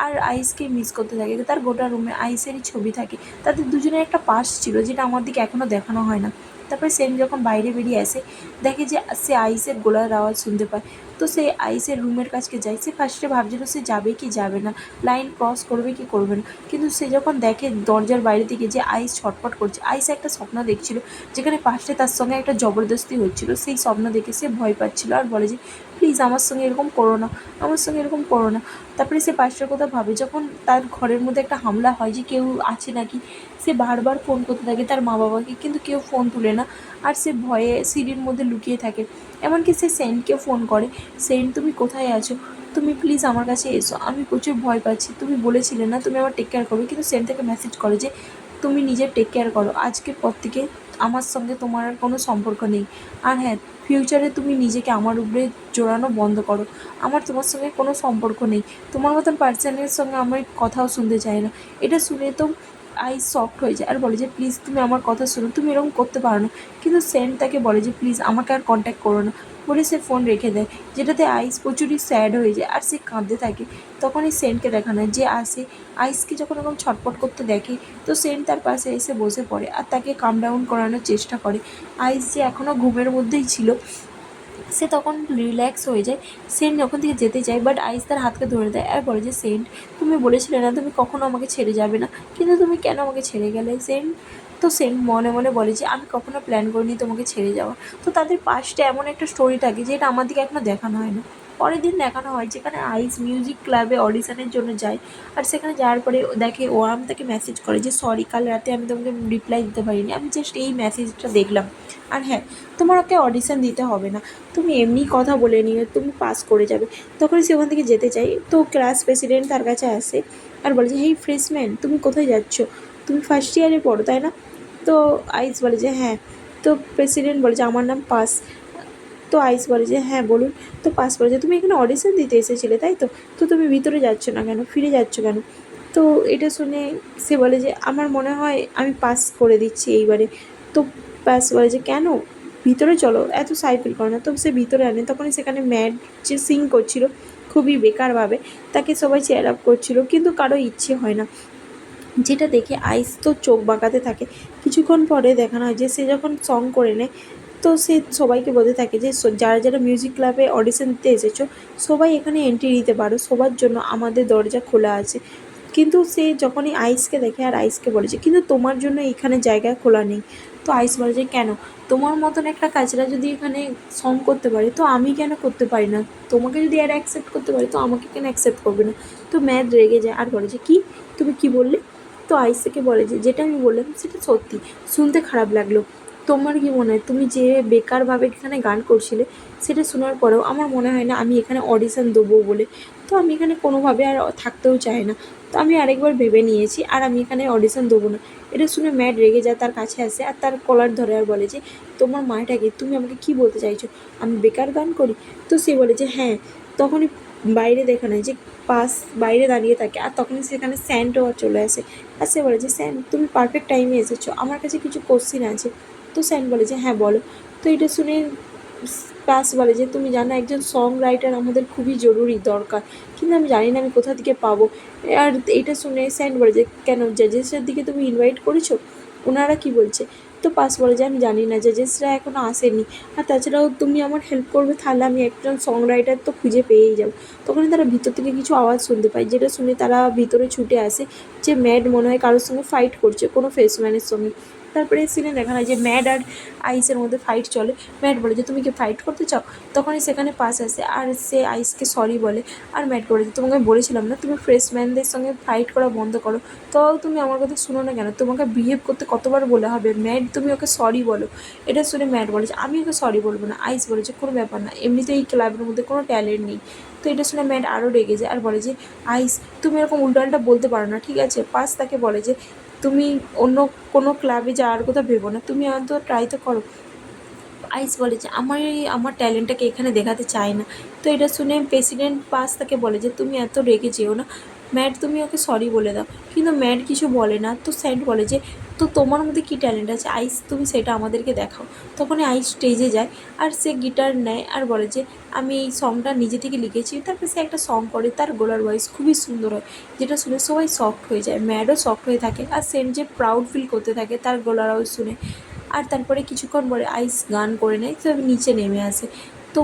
আর আইসকে মিস করতে থাকে। তার গোটা রুমে আইসেরই ছবি থাকে। তাদের দুজনের একটা পাস ছিল যেটা আমার দিকে এখনও দেখানো হয় না। তারপরে সেন যখন বাইরে বেরিয়ে আসে দেখে যে সে আইসের গলার আওয়াজ শুনতে পায়। তো সে আইসের রুমের কাছকে যায়। সে ফার্স্টে ভাবছিল সে যাবে কি যাবে না, লাইন ক্রস করবে কি করবে না। কিন্তু সে যখন দেখে দরজার বাইরে থেকে যে আইস ছটফট করছে, আইস একটা স্বপ্ন দেখছিল যেখানে পাশে তার সঙ্গে একটা জবরদস্তি হচ্ছিল। সেই স্বপ্ন দেখে সে ভয় পাচ্ছিল আর বলে যে প্লিজ আমার সঙ্গে এরকম করো না, আমার সঙ্গে এরকম করো না। তারপরে সে পাশের কথা ভাবে, যখন তার ঘরের মধ্যে একটা হামলা হয় যে কেউ আছে নাকি, সে বারবার ফোন করতে থাকে তার মা বাবাকে, কিন্তু কেউ ফোন তুলে না। আর সে ভয়ে সিঁড়ির মধ্যে লুকিয়ে থাকে। এমনকি সে সেন্টকে ফোন করে, সেন্ট তুমি কোথায় আছো, তুমি প্লিজ আমার কাছে এসো, আমি প্রচুর ভয় পাচ্ছি, তুমি বলেছিলে না তুমি আমার টেক কেয়ার করবে। কিন্তু সেন্ট থেকে মেসেজ করে যে তুমি নিজের টেক কেয়ার করো, আজকের পর থেকে আমার সঙ্গে তোমার আর কোনো সম্পর্ক নেই। আর হ্যাঁ, ফিউচারে তুমি নিজেকে আমার উপরে জোড়ানো বন্ধ করো, আমার তোমার সঙ্গে কোনো সম্পর্ক নেই, তোমার মতন পার্সনের সঙ্গে আমার কথাও শুনতে চাই না। এটা শুনে তো আইস শকড হয়ে যায় আর বলে যে প্লিজ তুমি আমার কথা শুনো, তুমি এরকম করতে পারো না। কিন্তু সেন্ট তাকে বলে যে প্লিজ আমাকে আর কন্ট্যাক্ট করো না, বলে সে ফোন রেখে দেয়। যেটাতে আইস প্রচুরই স্যাড হয়ে যায় আর সে কাঁদতে থাকে। তখনই সেন্টকে দেখানো হয় যে আসে আইসকে যখন এরকম ছটফট করতে দেখে, তো সেন্ট তার পাশে এসে বসে পড়ে আর তাকে কাম ডাউন করানোর চেষ্টা করে। আইস যে এখনও ঘুমের মধ্যেই ছিল, সে তখন রিল্যাক্স হয়ে যায়। সেন্ট যখন থেকে যেতে চায়, বাট আইস তার হাতকে ধরে দেয় আর বলে যে সেন্ট তুমি বলেছিলে না তুমি কখনো আমাকে ছেড়ে যাবে না, কিন্তু তুমি কেন আমাকে ছেড়ে গেলে সেন্ট? তো সেন্ট মনে মনে বলে যে আমি কখনো প্ল্যান করিনি তোমাকে ছেড়ে যাওয়া। তো তাদের পাস্টে এমন একটা স্টোরি থাকে যেটা আমার দিকে এখনও দেখানো হয় না। পরের দিন দেখানো হয় যেখানে আইস মিউজিক ক্লাবে অডিশনের জন্য যায়। আর সেখানে যাওয়ার পরে দেখে ওয়ার্ম তাকে মেসেজ করে যে সরি কাল রাতে আমি তোমাকে রিপ্লাই দিতে পারিনি, আমি জাস্ট এই মেসেজটা দেখলাম। আর হ্যাঁ, তোমার ওকে অডিশন দিতে হবে না, তুমি এমনি কথা বলে নিও, তুমি পাস করে যাবে। তখন সে ওখান থেকে যেতে চাই, তো ক্লাস প্রেসিডেন্ট তার কাছে আসে আর বলে যে হেই ফ্রেশম্যান, তুমি কোথায় যাচ্ছ, তুমি ফার্স্ট ইয়ারে পড়ো তাই না? তো আইস বলে যে হ্যাঁ। তো প্রেসিডেন্ট বলে যে আমার নাম পাস। তো আইস বলে যে হ্যাঁ বলুন। তো পাস বলে যে তুমি এখানে অডিশন দিতে এসেছিলে তাই তো, তো তুমি ভিতরে যাচ্ছ না কেন, ফিরে যাচ্ছ কেন? তো এটা শুনে সে বলে যে আমার মনে হয় আমি পাস করে দিচ্ছি এইবারে। তো পাস বলে যে কেন, ভিতরে চলো, এত সাইকেল করো না। তো সে ভিতরে আনে, তখনই সেখানে ম্যাড যে সিং করছিল খুবই বেকারভাবে, তাকে সবাই চেয়ার আপ করছিল কিন্তু কারো ইচ্ছে হয় না। যেটা দেখে আইস তো চোখ বাঁকাতে থাকে। কিছুক্ষণ পরে দেখানো হয় যে সে যখন সং করে নেয়, তো সে সবাইকে বলতে থাকে যে যারা যারা মিউজিক ক্লাবে অডিশন দিতে এসেছো সবাই এখানে এন্ট্রি নিতে পারো, সবার জন্য আমাদের দরজা খোলা আছে। কিন্তু সে যখনই আইসকে দেখে আর আইসকে বলেছে কিন্তু তোমার জন্য এখানে জায়গা খোলা নেই। তো আইস বলে যে কেন, তোমার মতন একটা কাজরা যদি এখানে সং করতে পারে তো আমি কেন করতে পারি না, তোমাকে যদি আর অ্যাকসেপ্ট করতে পারি তো আমাকে কেন অ্যাকসেপ্ট করবে না? তো ম্যাড রেগে যায় আর বলে যে কি, তুমি কি বললে? তো আইসকে বলে যে যেটা আমি বললাম সেটা সত্যি, শুনতে খারাপ লাগলো। তোমার কি মনে হয় তুমি যে বেকারভাবে এখানে গান করছিলে সেটা শোনার পরেও আমার মনে হয় না আমি এখানে অডিশন দেবো বলে। তো আমি এখানে কোনোভাবে আর থাকতেও চাই না। তো আমি আরেকবার ভেবে নিয়েছি আর আমি এখানে অডিশন দেবো না। এটা শুনে ম্যাড রেগে যায়, তার কাছে আসে আর তার কলার ধরে আর বলে যে তোমার মাটাকে তুমি আমাকে কি বলতে চাইছো, আমি বেকার গান করি? তো সে বলে যে হ্যাঁ। তখনই বাইরে দেখানো হয় যে পাস বাইরে দাঁড়িয়ে থাকে আর তখনই সেখানে স্যান্ডও চলে আসে। আর সে বলে যে স্যান তুমি পারফেক্ট টাইমে এসেছো, আমার কাছে কিছু কোশ্চেন আছে। তো স্যান বলে যে হ্যাঁ বলো। তো এটা শুনে পাস বলে যে তুমি জানো একজন সং রাইটার আমাদের খুবই জরুরি দরকার, কিন্তু আমি জানি না আমি কোথা থেকে পাবো। আর এটা শুনে স্যান বলে যে কেন জাজেসের দিকে তুমি ইনভাইট করেছো, ওনারা কি বলছে? তো পাস বলে যে আমি জানি না, জাজেসরা এখনও আসেনি। আর তাছাড়াও তুমি আমার হেল্প করবে তাহলে আমি একজন সং রাইটার তো খুঁজে পেয়েই যাবো। তখন তারা ভিতর থেকে কিছু আওয়াজ শুনতে পায়, যেটা শুনে তারা ভিতরে ছুটে আসে যে ম্যাড মনে হয় কারোর সঙ্গে ফাইট করছে কোনো ফ্রেশম্যানের সঙ্গে। তারপরে সিনে দেখানো হয় যে ম্যাড আর আইসের মধ্যে ফাইট চলে। ম্যাড বলে যে তুমি কি ফাইট করতে চাও, তখনই সেখানে পাস আসে আর সে আইসকে সরি বলে। আর ম্যাড বলে যে তোমাকে বলেছিলাম না তুমি ফ্রেশম্যানদের সঙ্গে ফাইট করা বন্ধ করো, তো তুমি আমার কথা শুনো না কেন, তোমাকে বিহেভ করতে কতবার বলে হবে, ম্যাড তুমি ওকে সরি বলো। এটা শুনে ম্যাড বলেছে আমি ওকে সরি বলবো না। আইস বলেছে কোনো ব্যাপার না, এমনিতে এই ক্লাবের মধ্যে কোনো ট্যালেন্ট নেই। তো এটা শুনে ম্যাড আরও রেগে যায় আর বলে যে আইস তুমি এরকম উল্টাপাল্টা বলতে পারো না, ঠিক আছে। পাস তাকে বলে যে তুমি অন্য কোনো ক্লাবে যাওয়ার কথা ভেবো না, তুমি অন্তত ট্রাই তো করো। আইস বলে যে আমার ট্যালেন্টটাকে এখানে দেখাতে চাই না। তো এটা শুনে প্রেসিডেন্ট পাস তাকে বলে যে তুমি এত রেগে যেও না, ম্যাড তুমি ওকে সরি বলে দাও। কিন্তু ম্যাড কিছু বলে না। তো স্যান্ড বলে যে তো তোমার মধ্যে কী ট্যালেন্ট আছে আইস, তুমি সেটা আমাদেরকে দেখাও। তখনই আইস স্টেজে যায় আর সে গিটার নেয় আর বলে যে আমি এই সংটা নিজে থেকে লিখেছি। তারপরে সে একটা সং করে, তার গলার ভয়েস খুবই সুন্দর হয়, যেটা শুনে সবাই শকড হয়ে যায়, ম্যাডও শকড হয়ে থাকে আর সেন্ট যে প্রাউড ফিল করতে থাকে তার গলার আওয়াজ শুনে। আর তারপরে কিছুক্ষণ পরে আইস গান করে নেয়, তো নিচে নেমে আসে। তো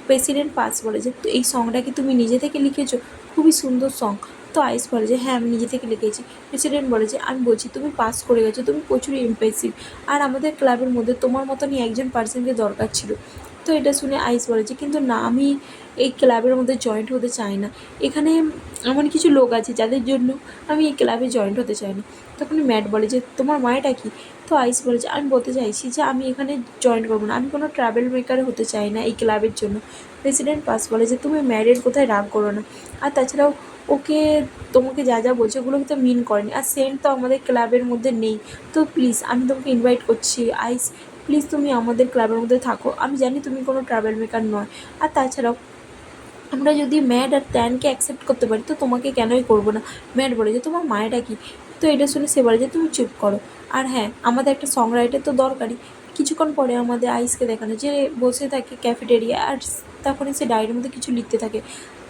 প্রেসিডেন্ট পাস বলে যে তো এই সংটা কি তুমি নিজে থেকে লিখেছো, খুবই সুন্দর সং। তো আইস বলে যে হ্যাঁ আমি নিজে থেকে লিখেছি। প্রেসিডেন্ট বলে যে আমি বলছি তুমি পাস করে গেছো, তুমি প্রচুর ইমপ্রেসিভ, আর আমাদের ক্লাবের মধ্যে তোমার মতনই একজন পার্সনকে দরকার ছিল। তো এটা শুনে আইস বলে যে কিন্তু না, আমি এই ক্লাবের মধ্যে জয়েন্ট হতে চাই না, এখানে এমন কিছু লোক আছে যাদের জন্য আমি এই ক্লাবে জয়েন্ট হতে চাই না। তখন ম্যাট বলে যে তোমার মায়েটা কি। তো আইস বলে যে আমি বলতে চাইছি যে আমি এখানে জয়েন করবো না, আমি কোনো ট্রাভেল মেকার হতে চাই না এই ক্লাবের জন্য। প্রেসিডেন্ট পাস বলে যে তুমি ম্যারের কোথায় রাগ করো না, আর তাছাড়াও ওকে তোমাকে যা যা বলছে ওগুলো তো মিন করেনি, আর সেন্ট তো আমাদের ক্লাবের মধ্যে নেই। তো প্লিজ আমি তোমাকে ইনভাইট করছি আইস, প্লিজ তুমি আমাদের ক্লাবের মধ্যে থাকো, আমি জানি তুমি কোনো ট্রাভেল মেকার নয়। আর তাছাড়াও আমরা যদি ম্যাড আর ট্যানকে অ্যাকসেপ্ট করতে পারি তো তোমাকে কেনই করবো না। ম্যাড বলে যে তোমার মায়েরা কি। তো এটা শুনে সে বলে যে তুমি চুপ করো, আর হ্যাঁ আমাদের একটা সং রাইটার তো দরকারই। কিছুক্ষণ পরে আমাদের আইসকে দেখানো যে বসে থাকে ক্যাফেটেরিয়া, আর তখনই সে ডায়েরির মধ্যে কিছু লিখতে থাকে,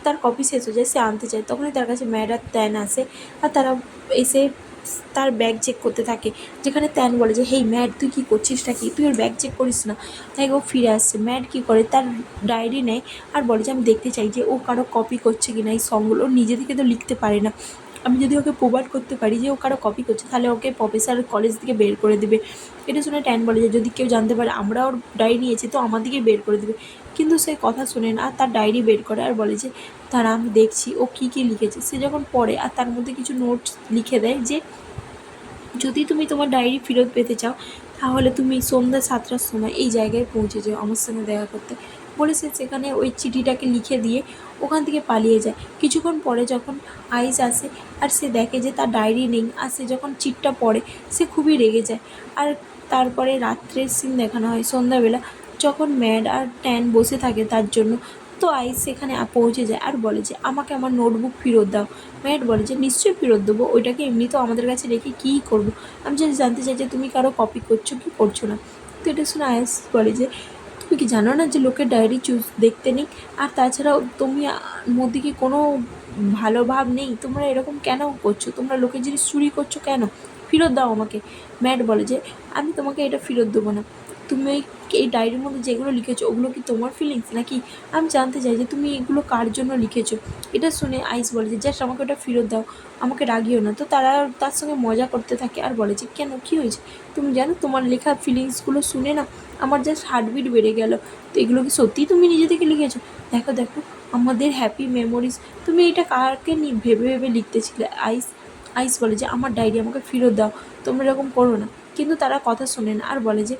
তার কপি শেষ হয়ে যায়, সে আনতে চায়। তখনই তার কাছে ম্যাড আর ট্যান আসে আর তারা এসে তার ব্যাগ চেক করতে থাকে, যেখানে ট্যান বলে যে হেই ম্যাড তুই কী করছিসটা কি, তুই ওর ব্যাগ চেক করিস না। তাই ও ফিরে আসছে। ম্যাড কী করে তার ডায়েরি নেয় আর বলে যে আমি দেখতে চাই যে ও কারো কপি করছে কি না এই সংগুলো, ও নিজে থেকে তো লিখতে পারে না, আমি যদি ওকে প্রোভাইড করতে পারি যে ও কারো কপি করছে তাহলে ওকে প্রফেসর কলেজ থেকে বের করে দেবে। এটা শুনে ট্যান বলে যে যদি কেউ জানতে পারে আমরা ওর ডায়েরি নিয়েছি তো আমাদেরকে বের করে দেবে। কিন্তু সে কথা শোনে না আর তার ডায়েরি বের করে আর বলে যে তারা আমি দেখছি ও কী কী লিখেছে। সে যখন পড়ে আর তার মধ্যে কিছু নোটস লিখে দেয় যে যদি তুমি তোমার ডায়েরি ফেরত পেতে চাও তাহলে তুমি সন্ধ্যা 7টার সময় এই জায়গায় পৌঁছে যাও আমার সঙ্গে দেখা করতে, বলে সে সেখানে ওই চিঠিটাকে লিখে দিয়ে ওখান থেকে পালিয়ে যায়। কিছুক্ষণ পরে যখন আইস আসে আর সে দেখে যে তার ডায়েরি নেই, আর সে যখন চিঠিটা পড়ে সে খুবই রেগে যায়। আর তারপরে রাত্রের সিন দেখানো হয় সন্ধ্যাবেলা, যখন ম্যাড আর ট্যান বসে থাকে তার জন্য। তো আইস সেখানে পৌঁছে যায় আর বলে যে আমাকে আমার নোটবুক ফেরত দাও। ম্যাট বলে যে নিশ্চয়ই ফেরত দেবো, ওইটাকে এমনি তো আমাদের কাছে রেখে কী করবো, আমি যদি জানতে চাই যে তুমি কারো কপি করছো কি করছো না। তো এটা শুনে আয়াস বলে যে তুমি কি জানো না যে লোকের ডায়েরি দেখতে নেই, আর তাছাড়াও তুমি মধ্যে কি কোনো ভালো ভাব নেই, তোমরা এরকম কেন করছো, তোমরা লোকের জিনিস চুরি করছো কেন, ফেরত দাও আমাকে। ম্যাট বলে যে আমি তোমাকে এটা ফেরত দেবো না, তুমি এই ডায়েরির মধ্যে যেগুলো লিখেছো ওগুলো কি তোমার ফিলিংস নাকি, আমি জানতে চাই যে তুমি এগুলো কার জন্য লিখেছো। এটা শুনে আইস বলে যে জাস্ট আমাকে ওটা ফেরত দাও, আমাকে রাগিও না। তো তারা তার সঙ্গে মজা করতে থাকে আর বলে যে কেন কী হয়েছে, তুমি জানো তোমার লেখা ফিলিংসগুলো শুনে না আমার জাস্ট হার্টবিট বেড়ে গেল, তো এগুলো কি সত্যিই তুমি নিজে থেকে লিখেছো, দেখো দেখো আমাদের হ্যাপি মেমোরিজ, তুমি এটা কাকে নিয়ে ভেবে ভেবে লিখতেছিলে। আইস আইস বলে যে আমার ডায়েরি আমাকে ফেরত দাও, তোমরা এরকম করো না। কিন্তু তারা কথা শোনে না আর বলে যে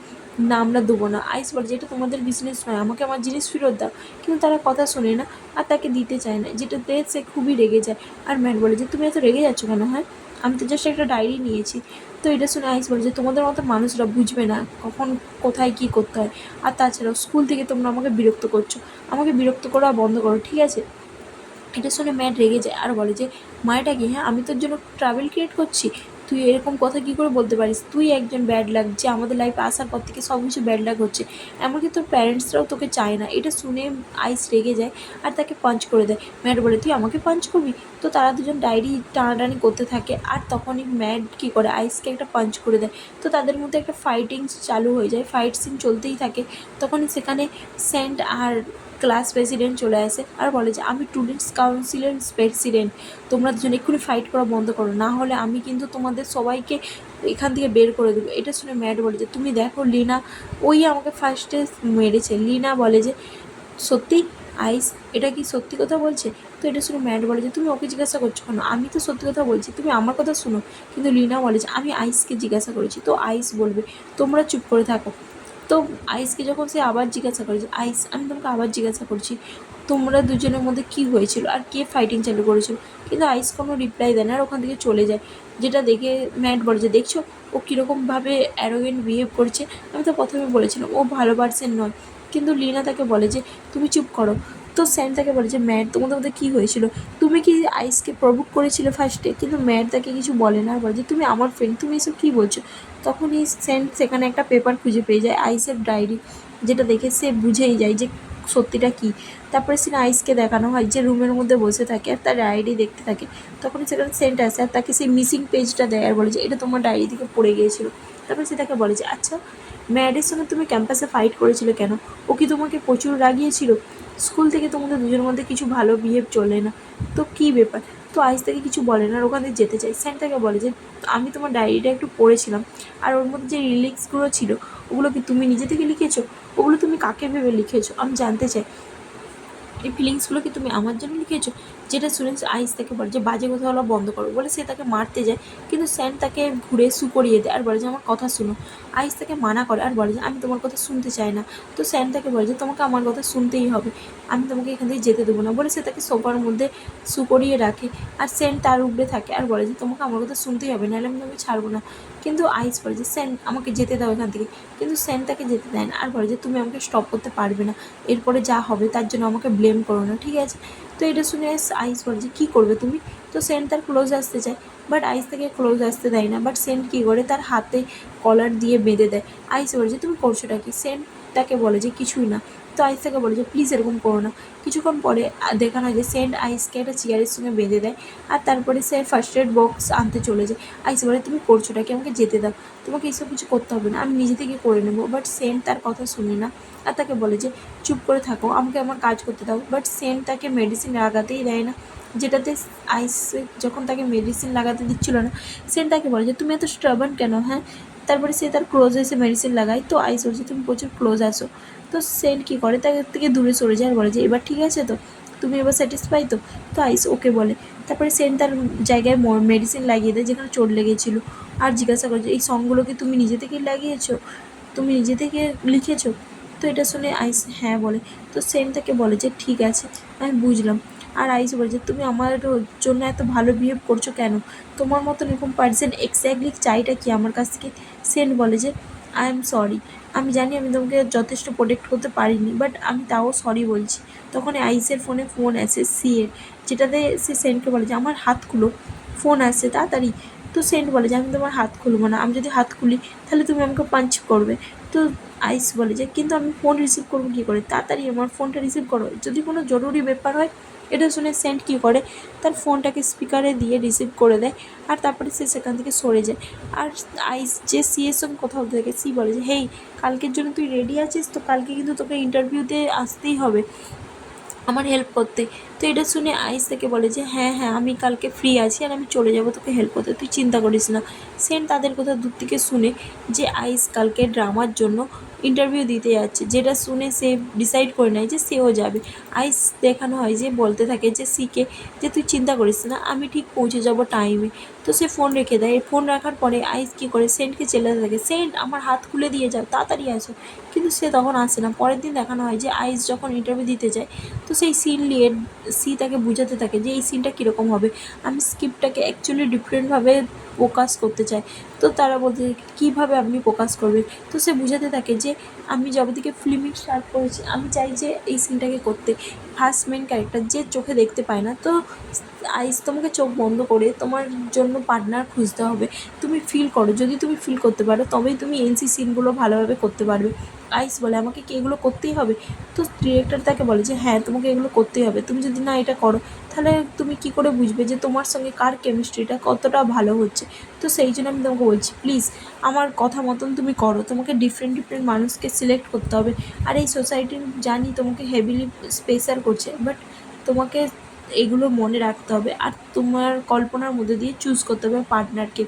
না আমরা দেবো না। আইস বলে যে এটা তোমাদের বিজনেস নয়, আমাকে আমার জিনিস ফেরত দাও। কিন্তু তারা কথা শোনে না আর তাকে দিতে চায় না, যেটাতে সে খুবই রেগে যায়। আর ম্যাট বলে যে তুমি এত রেগে যাচ্ছ কেন, হ্যাঁ আমি তো জাস্ট একটা ডায়েরি নিয়েছি। তো এটা শুনে আইস বলে যে তোমাদের মতো মানুষরা বুঝবে না কখন কোথায় কী করতে হয়, আর তাছাড়াও স্কুল থেকে তোমরা আমাকে বিরক্ত করছো, আমাকে বিরক্ত করা বন্ধ করো ঠিক আছে। এটা শুনে ম্যাট রেগে যায় আর বলে যে মায়েটা কি, হ্যাঁ আমি তোর জন্য ট্রাভেল ক্রিয়েট করছি, তুই এরকম কথা কী করে বলতে পারিস, তুই একজন ব্যাড লাক যে আমাদের লাইফে আসার পর থেকে সব কিছু ব্যাড লাক হচ্ছে, এমনকি তোর প্যারেন্টসরাও তোকে চায় না। এটা শুনে আইস রেগে যায় আর তাকে পাঞ্চ করে দেয়। ম্যাট বলে তুই আমাকে পাঞ্চ করবি। তো তারা দুজন ডায়েরি টানাটানি করতে থাকে আর তখনই ম্যাট কী করে আইসকে একটা পাঞ্চ করে দেয়। তো তাদের মধ্যে একটা ফাইটিং চালু হয়ে যায়, ফাইট সিন চলতেই থাকে। তখনই সেখানে সেন্ট আর ক্লাস প্রেসিডেন্ট চলে আসে আর বলে যে আমি স্টুডেন্টস কাউন্সিলের প্রেসিডেন্ট, তোমরা দুজন এক্ষুনি ফাইট করা বন্ধ করো, না হলে আমি কিন্তু তোমাদের সবাইকে এখান থেকে বের করে দেবো। এটা শুনে ম্যাট বলে যে তুমি দেখো লিনা, ওই আমাকে ফার্স্টে মেরেছে। লিনা বলে যে সত্যি আইস এটা কি সত্যি কথা বলছে? তো এটা শুনে ম্যাট বলে যে তুমি ওকে জিজ্ঞাসা করছো কেন, আমি তো সত্যি কথা বলছি, তুমি আমার কথা শুনো। কিন্তু লিনা বলে যে আমি আইসকে জিজ্ঞাসা করেছি। তো আইস বলবে তোমরা চুপ করে থাকো। তো আইসকে যখন সে আবার জিজ্ঞাসা করে যে আইস আমি তোমাকে আবার জিজ্ঞাসা করছি তোমরা দুজনের মধ্যে কী হয়েছিল আর কে ফাইটিং চালু করেছিল, কিন্তু আইস কোনো রিপ্লাই দেয় না আর ওখান থেকে চলে যায়। যেটা দেখে ম্যাট বলে যে দেখছো ও কীরকমভাবে অ্যারোগেন্ট বিহেভ করছে, আমি তো প্রথমে বলেছিলাম ও ভালো পার্সন নয়। কিন্তু লিনা তাকে বলে যে তুমি চুপ করো। তো স্যাম তাকে বলে যে ম্যাট তোমাদের মধ্যে কী হয়েছিল, তুমি কি আইসকে প্রভোক করেছিলে ফার্স্টে? কিন্তু ম্যাট তাকে কিছু বলে না আর বলে যে তুমি আমার ফ্রেন্ড, তুমি এসব কী বলছো। তখনই সেন্ট সেখানে একটা পেপার খুঁজে পেয়ে যায়, আইসের ডায়েরি, যেটা দেখে সে বুঝেই যায় যে সত্যিটা কী। তারপরে সে আইসকে দেখানো হয় যে রুমের মধ্যে বসে থাকে আর তার ডায়েরি দেখতে থাকে। তখনই সেখানে সেন্ট আসে আর তাকে সেই মিসিং পেজটা দেয় আর বলে যে এটা তোমার ডায়েরি থেকে পড়ে গিয়েছিল। তারপরে সে তাকে বলে যে আচ্ছা ম্যাডের সঙ্গে তুমি ক্যাম্পাসে ফাইট করেছিলে কেন, ও কি তোমাকে প্রচুর রাগিয়েছিল? স্কুল থেকে তোমাদের দুজনের মধ্যে কিছু ভালো বিহেভ চলে না, তো কী ব্যাপার? তো আইস তাকে কিছু বলে না আর ওখানে যেতে চায়। স্যাম তাকে বলে যে আমি তোমার ডায়েরিটা একটু পড়েছিলাম আর ওর মধ্যে যে রিলিক্সগুলো ছিল ওগুলো কি তুমি নিজে থেকে লিখেছো, ওগুলো তুমি কাকে ভেবে লিখেছো আমি জানতে চাই, এই ফিলিংসগুলো কি তুমি আমার জন্য লিখেছো? যেটা শুনে আইস তাকে বলে যে বাজে কথা বলা বন্ধ করো বলে সে তাকে মারতে যায়। কিন্তু স্যান তাকে ঘুরে করিয়ে দেয় আর বলে যে আমার কথা শুনো। আইস তাকে মানা করে আর বলে যে আমি তোমার কথা শুনতে চাই না। তো স্যান তাকে বলে যে তোমাকে আমার কথা শুনতেই হবে, আমি তোমাকে এখান থেকে যেতে দেবো না বলে সে তাকে সোফার মধ্যে করিয়ে রাখে। আর স্যান তার উপরে থাকে আর বলে যে তোমাকে আমার কথা শুনতেই হবে, নাহলে আমি তোমাকে ছাড়বো না। কিন্তু আইস বলে যে স্যান আমাকে যেতে দাও এখান থেকে। কিন্তু স্যান তাকে যেতে দেয় না আর বলে যে তুমি আমাকে স্টপ করতে পারবে না, এরপরে যা হবে তার জন্য আমাকে ব্লেম করো না, ঠিক আছে? তো এটা শুনে আইস বলে যে কী করবে তুমি? তো সেন্ট তার ক্লোজ আসতে চায়, বাট আইস তাকে ক্লোজ আসতে দেয় না। বাট সেন্ট কী করে তার হাতে কলার দিয়ে বেঁধে দেয়। আইস বলে যে তুমি করছোটা কি? সেন্ট তাকে বলে যে কিছুই না। তো আইস তাকে বলে যে প্লিজ এরকম করো না। কিছুক্ষণ পরে দেখানো হয় যে সেন্ট আইসকে একটা চেয়ারের সঙ্গে বেঁধে দেয় আর তারপরে সে ফার্স্ট এড বক্স আনতে চলে যায়। আইস বলে তুমি করছোটা কি, আমাকে যেতে দাও, তোমাকে এইসব কিছু করতে হবে না, আমি নিজে থেকে করে নেবো। বাট সেন্ট তার কথা শুনে না আর তাকে বলে যে চুপ করে থাকো, আমাকে আমার কাজ করতে দাও। বাট সেন্ট তাকে মেডিসিন লাগাতেই দেয় না, যেটাতে আইস যখন তাকে মেডিসিন লাগাতে দিচ্ছিল না সেন্ট তাকে বলে যে তুমি এত স্টাবার্ন কেন, হ্যাঁ? তারপরে সে তার ক্লোজ এসে মেডিসিন লাগায়। তো আইস বলছে তুমি প্রচুর ক্লোজ আসো। তো সেন্ট কী করে তাকে থেকে দূরে সরে যায় আর বলে যে এবার ঠিক আছে তো, তুমি এবার স্যাটিসফাই তো? তো আইস ওকে বলে। তারপরে সেন্ট তার জায়গায় মেডিসিন লাগিয়ে দেয় যেখানে চোট লেগেছিলো আর জিজ্ঞাসা করে যে এই সংগুলোকে তুমি নিজে থেকেই লাগিয়েছো, তুমি নিজে থেকে লিখেছো? তো এটা শুনে আইস হ্যাঁ বলে। তো সেম তাকে বলে যে ঠিক আছে আমি বুঝলাম। আর আইস বলে যে তুমি আমার জন্য এত ভালো বিহেভ করছো কেন, তোমার মতন এরকম পার্সন এক্স্যাক্টলি চাইটা কি আমার কাছ থেকে? সেন্ট বলে যে আই এম সরি, আমি জানি আমি তোমাকে যথেষ্ট প্রোটেক্ট করতে পারিনি, বাট আমি তাও সরি বলছি। তখন আইসের ফোন আসে সিয়ের, যেটাতে সে সেন্টকে বলে যে আমার হাত খুলো, ফোন আসছে তাড়াতাড়ি। তো সেন্ট বলে যে আমি তোমার হাত খুলবো না, আমি যদি হাত খুলি তাহলে তুমি আমাকে পাঞ্চ করবে। তো আইস বলে যে কিন্তু আমি ফোন রিসিভ করবো কী করে, তাড়াতাড়ি আমার ফোনটা রিসিভ করো যদি কোনো জরুরি ব্যাপার হয়। এটা শুনে সেন্ট কী করে তার ফোনটাকে স্পিকারে দিয়ে রিসিভ করে দেয় আর তারপরে সে সেখান থেকে সরে যায়। আর আইস যে সিএর সঙ্গে কথা বলতে থাকে, সি বলে যে হেই কালকের জন্য তুই রেডি আছিস তো, কালকে কিন্তু তোকে ইন্টারভিউতে আসতেই হবে আমার হেল্প করতে। তো এটা শুনে আইস থেকে বলে যে হ্যাঁ হ্যাঁ আমি কালকে ফ্রি আছি আর আমি চলে যাব তোকে হেল্প করতে, তুই চিন্তা করিস না। সেন্ট তাদের কথা দূর থেকে শুনে যে আইস কালকে ড্রামার জন্য ইন্টারভিউ দিতে যাচ্ছে, যেটা শুনে সে ডিসাইড করে নেয় যে সেও যাবে। আইস দেখানো হয় যে বলতে থাকে যে সিকে যে তুই চিন্তা করিস না আমি ঠিক পৌঁছে যাব টাইমে। তো সে ফোন রেখে দেয়। ফোন রাখার পরে আইস কী করে সেন্টকে চেল্লাতে থাকে সেন্ট আমার হাত খুলে দিয়ে যাও তাড়াতাড়ি আসো। কিন্তু সে তখন আসে না। পরের দিন দেখানো হয় যে আইস যখন ইন্টারভিউ দিতে যায় তো সেই সিন নিয়ে সি তাকে বোঝাতে থাকে যে এই সিনটা কীরকম হবে, আমি স্ক্রিপ্টটাকে অ্যাকচুয়ালি ডিফারেন্টভাবে প্রকাশ করতে চাই। তো তারা বলতে কীভাবে আপনি প্রকাশ করবেন। তো সে বোঝাতে থাকে যে আমি যবে থেকে ফিল্মিং স্টার্ট করেছি আমি চাই যে এই সিনটাকে করতে ফার্স্ট মেন ক্যারেক্টার যে চোখে দেখতে পায় না। তো আইস তোমাকে চোখ বন্ধ করে তোমার জন্য পার্টনার খুঁজতে হবে, তুমি ফিল করো, যদি তুমি ফিল করতে পারো তবেই তুমি এনসি সিনগুলো ভালোভাবে করতে পারবে। আইস বলে আমাকে কি এগুলো করতেই হবে? তো ডিরেক্টর তাকে বলে যে হ্যাঁ তোমাকে এগুলো করতেই হবে, তুমি যদি না এটা করো তাহলে তুমি কি করে বুঝবে যে তোমার সঙ্গে কার কেমিস্ট্রিটা কতটা ভালো হচ্ছে। তো সেই জন্য আমি তোমাকে বলছি প্লিজ আমার কথা মতন তুমি করো, তোমাকে ডিফারেন্ট মানুষকে সিলেক্ট করতে হবে। আর এই সোসাইটি জানি তোমাকে হেভিলি প্রেশার করছে, বাট তোমাকে এগুলো মনে রাখতে হবে আর তোমার কল্পনার মধ্যে দিয়ে চুজ করতে হবে পার্টনারকে।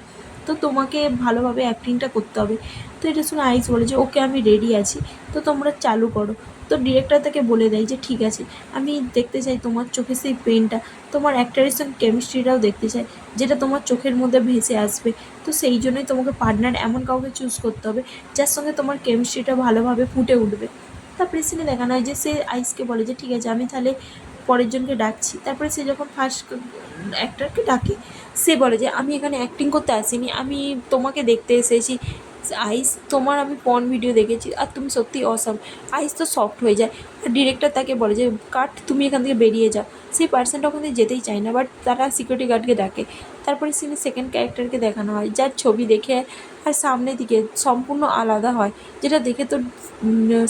তো তোমাকে ভালোভাবে অ্যাক্টিংটা করতে হবে। তো এটা শুনে আইস বলে যে ওকে আমি রেডি আছি, তো তোমরা চালু করো। তো ডিরেক্টর তাকে বলে দেয় যে ঠিক আছে, আমি দেখতে চাই তোমার চোখে সেই পেনটা, তোমার অ্যাক্টারের সঙ্গে কেমিস্ট্রিটাও দেখতে চাই, যেটা তোমার চোখের মধ্যে ভেসে আসবে। তো সেই জন্যই তোমাকে পার্টনার এমন কাউকে চুজ করতে হবে যার সঙ্গে তোমার কেমিস্ট্রিটা ভালোভাবে ফুটে উঠবে। তারপরে সিনে দেখানো হয় যে সে আইসকে বলে যে ঠিক আছে আমি তাহলে পরের জনকে ডাকছি। তারপরে সে যখন ফার্স্ট অ্যাক্টরকে ডাকে, সে বলে যে আমি এখানে অ্যাক্টিং করতে আসিনি, আমি তোমাকে দেখতে এসেছি। আইস তোমার আমি পর্ন ভিডিও দেখেছি আর তুমি সত্যি অসাম। আইস তো শকড হয়ে যায় আর ডিরেক্টর তাকে বলে যে কাট তুমি এখান থেকে বেরিয়ে যাও। সেই পার্সনটা ওখান থেকে যেতেই চায় না, বাট তারা সিকিউরিটি গার্ডকে ডাকে। তারপরে সিনে সেকেন্ড ক্যারেক্টারকে দেখানো হয় যার ছবি দেখে আর সামনের দিকে সম্পূর্ণ আলাদা হয়, যেটা দেখে তো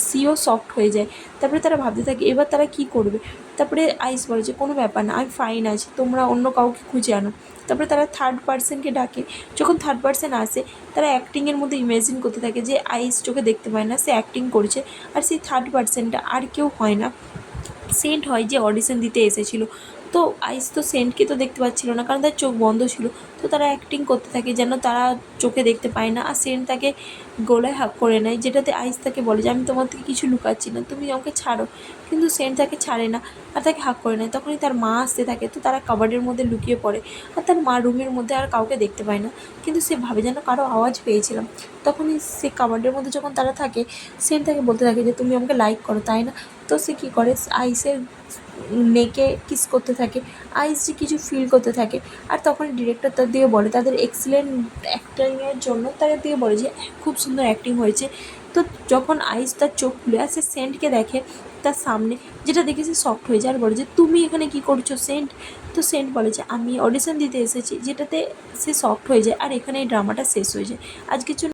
সিও শকড হয়ে যায়। তারপরে তারা ভাবতে থাকে এবার তারা কী করবে। তারপরে আইস বলে যে কোনো ব্যাপার না, আমি ফাইন আছি, তোমরা অন্য কাউকে খুঁজে আনো। তারপরে তারা থার্ড পার্সনকে ডাকে। যখন থার্ড পার্সন আসে তারা অ্যাক্টিংয়ের মধ্যে ইমাজিন করতে থাকে যে আইস চোখে দেখতে পায় না, সে অ্যাক্টিং করছে। আর সেই থার্ড পার্সনটা আর কেউ হয় না, সেন্ট হয় যে অডিশন দিতে এসেছিলো। তো আইস তো সেন্টকে তো দেখতে পাচ্ছিল না কারণ তার চোখ বন্ধ ছিল। তো তারা অ্যাক্টিং করতে থাকে যেন তারা চোখে দেখতে পায় না, আর সেন্ট তাকে গলায় হাত করে নেয়, যেটাতে আইস তাকে বলে যে আমি তোমার থেকে কিছু লুকাচ্ছি না, তুমি আমাকে ছাড়ো। কিন্তু সেন্ট তাকে ছাড়ে না আর তাকে হাক করে নেয়। তখনই তার মা আসতে থাকে, তো তারা কাবার্ডের মধ্যে লুকিয়ে পড়ে আর তার মা রুমের মধ্যে আর কাউকে দেখতে পায় না, কিন্তু সে ভাবে যেন কারো আওয়াজ পেয়েছিলাম। তখনই সে কাবার্ডের মধ্যে যখন তারা থাকে, সেন্ট তাকে বলতে থাকে যে তুমি আমাকে লাইক করো তাই না। তো সে কী করে আইসের নেকে কিস করতে থাকে, আইস যে কিছু ফিল করতে থাকে। আর তখন ডিরেক্টর তার দিকে বলে তাদের এক্সিলেন্ট অ্যাক্টিংয়ের জন্য তাদের দিকে বলে যে খুব সুন্দর অ্যাক্টিং হয়েছে। তো যখন আইস তার চোখ খুলে আর সে সেন্টকে দেখে তার সামনে, যেটা দেখে সে শকড হয়ে যায় আর বলে যে তুমি এখানে কী করছো সেন্ট। তো সেন্ট বলে যে আমি অডিশন দিতে এসেছি, যেটাতে সে শকড হয়ে যায় আর এখানে এই ড্রামাটা শেষ হয়ে যায়। আজকের জন্য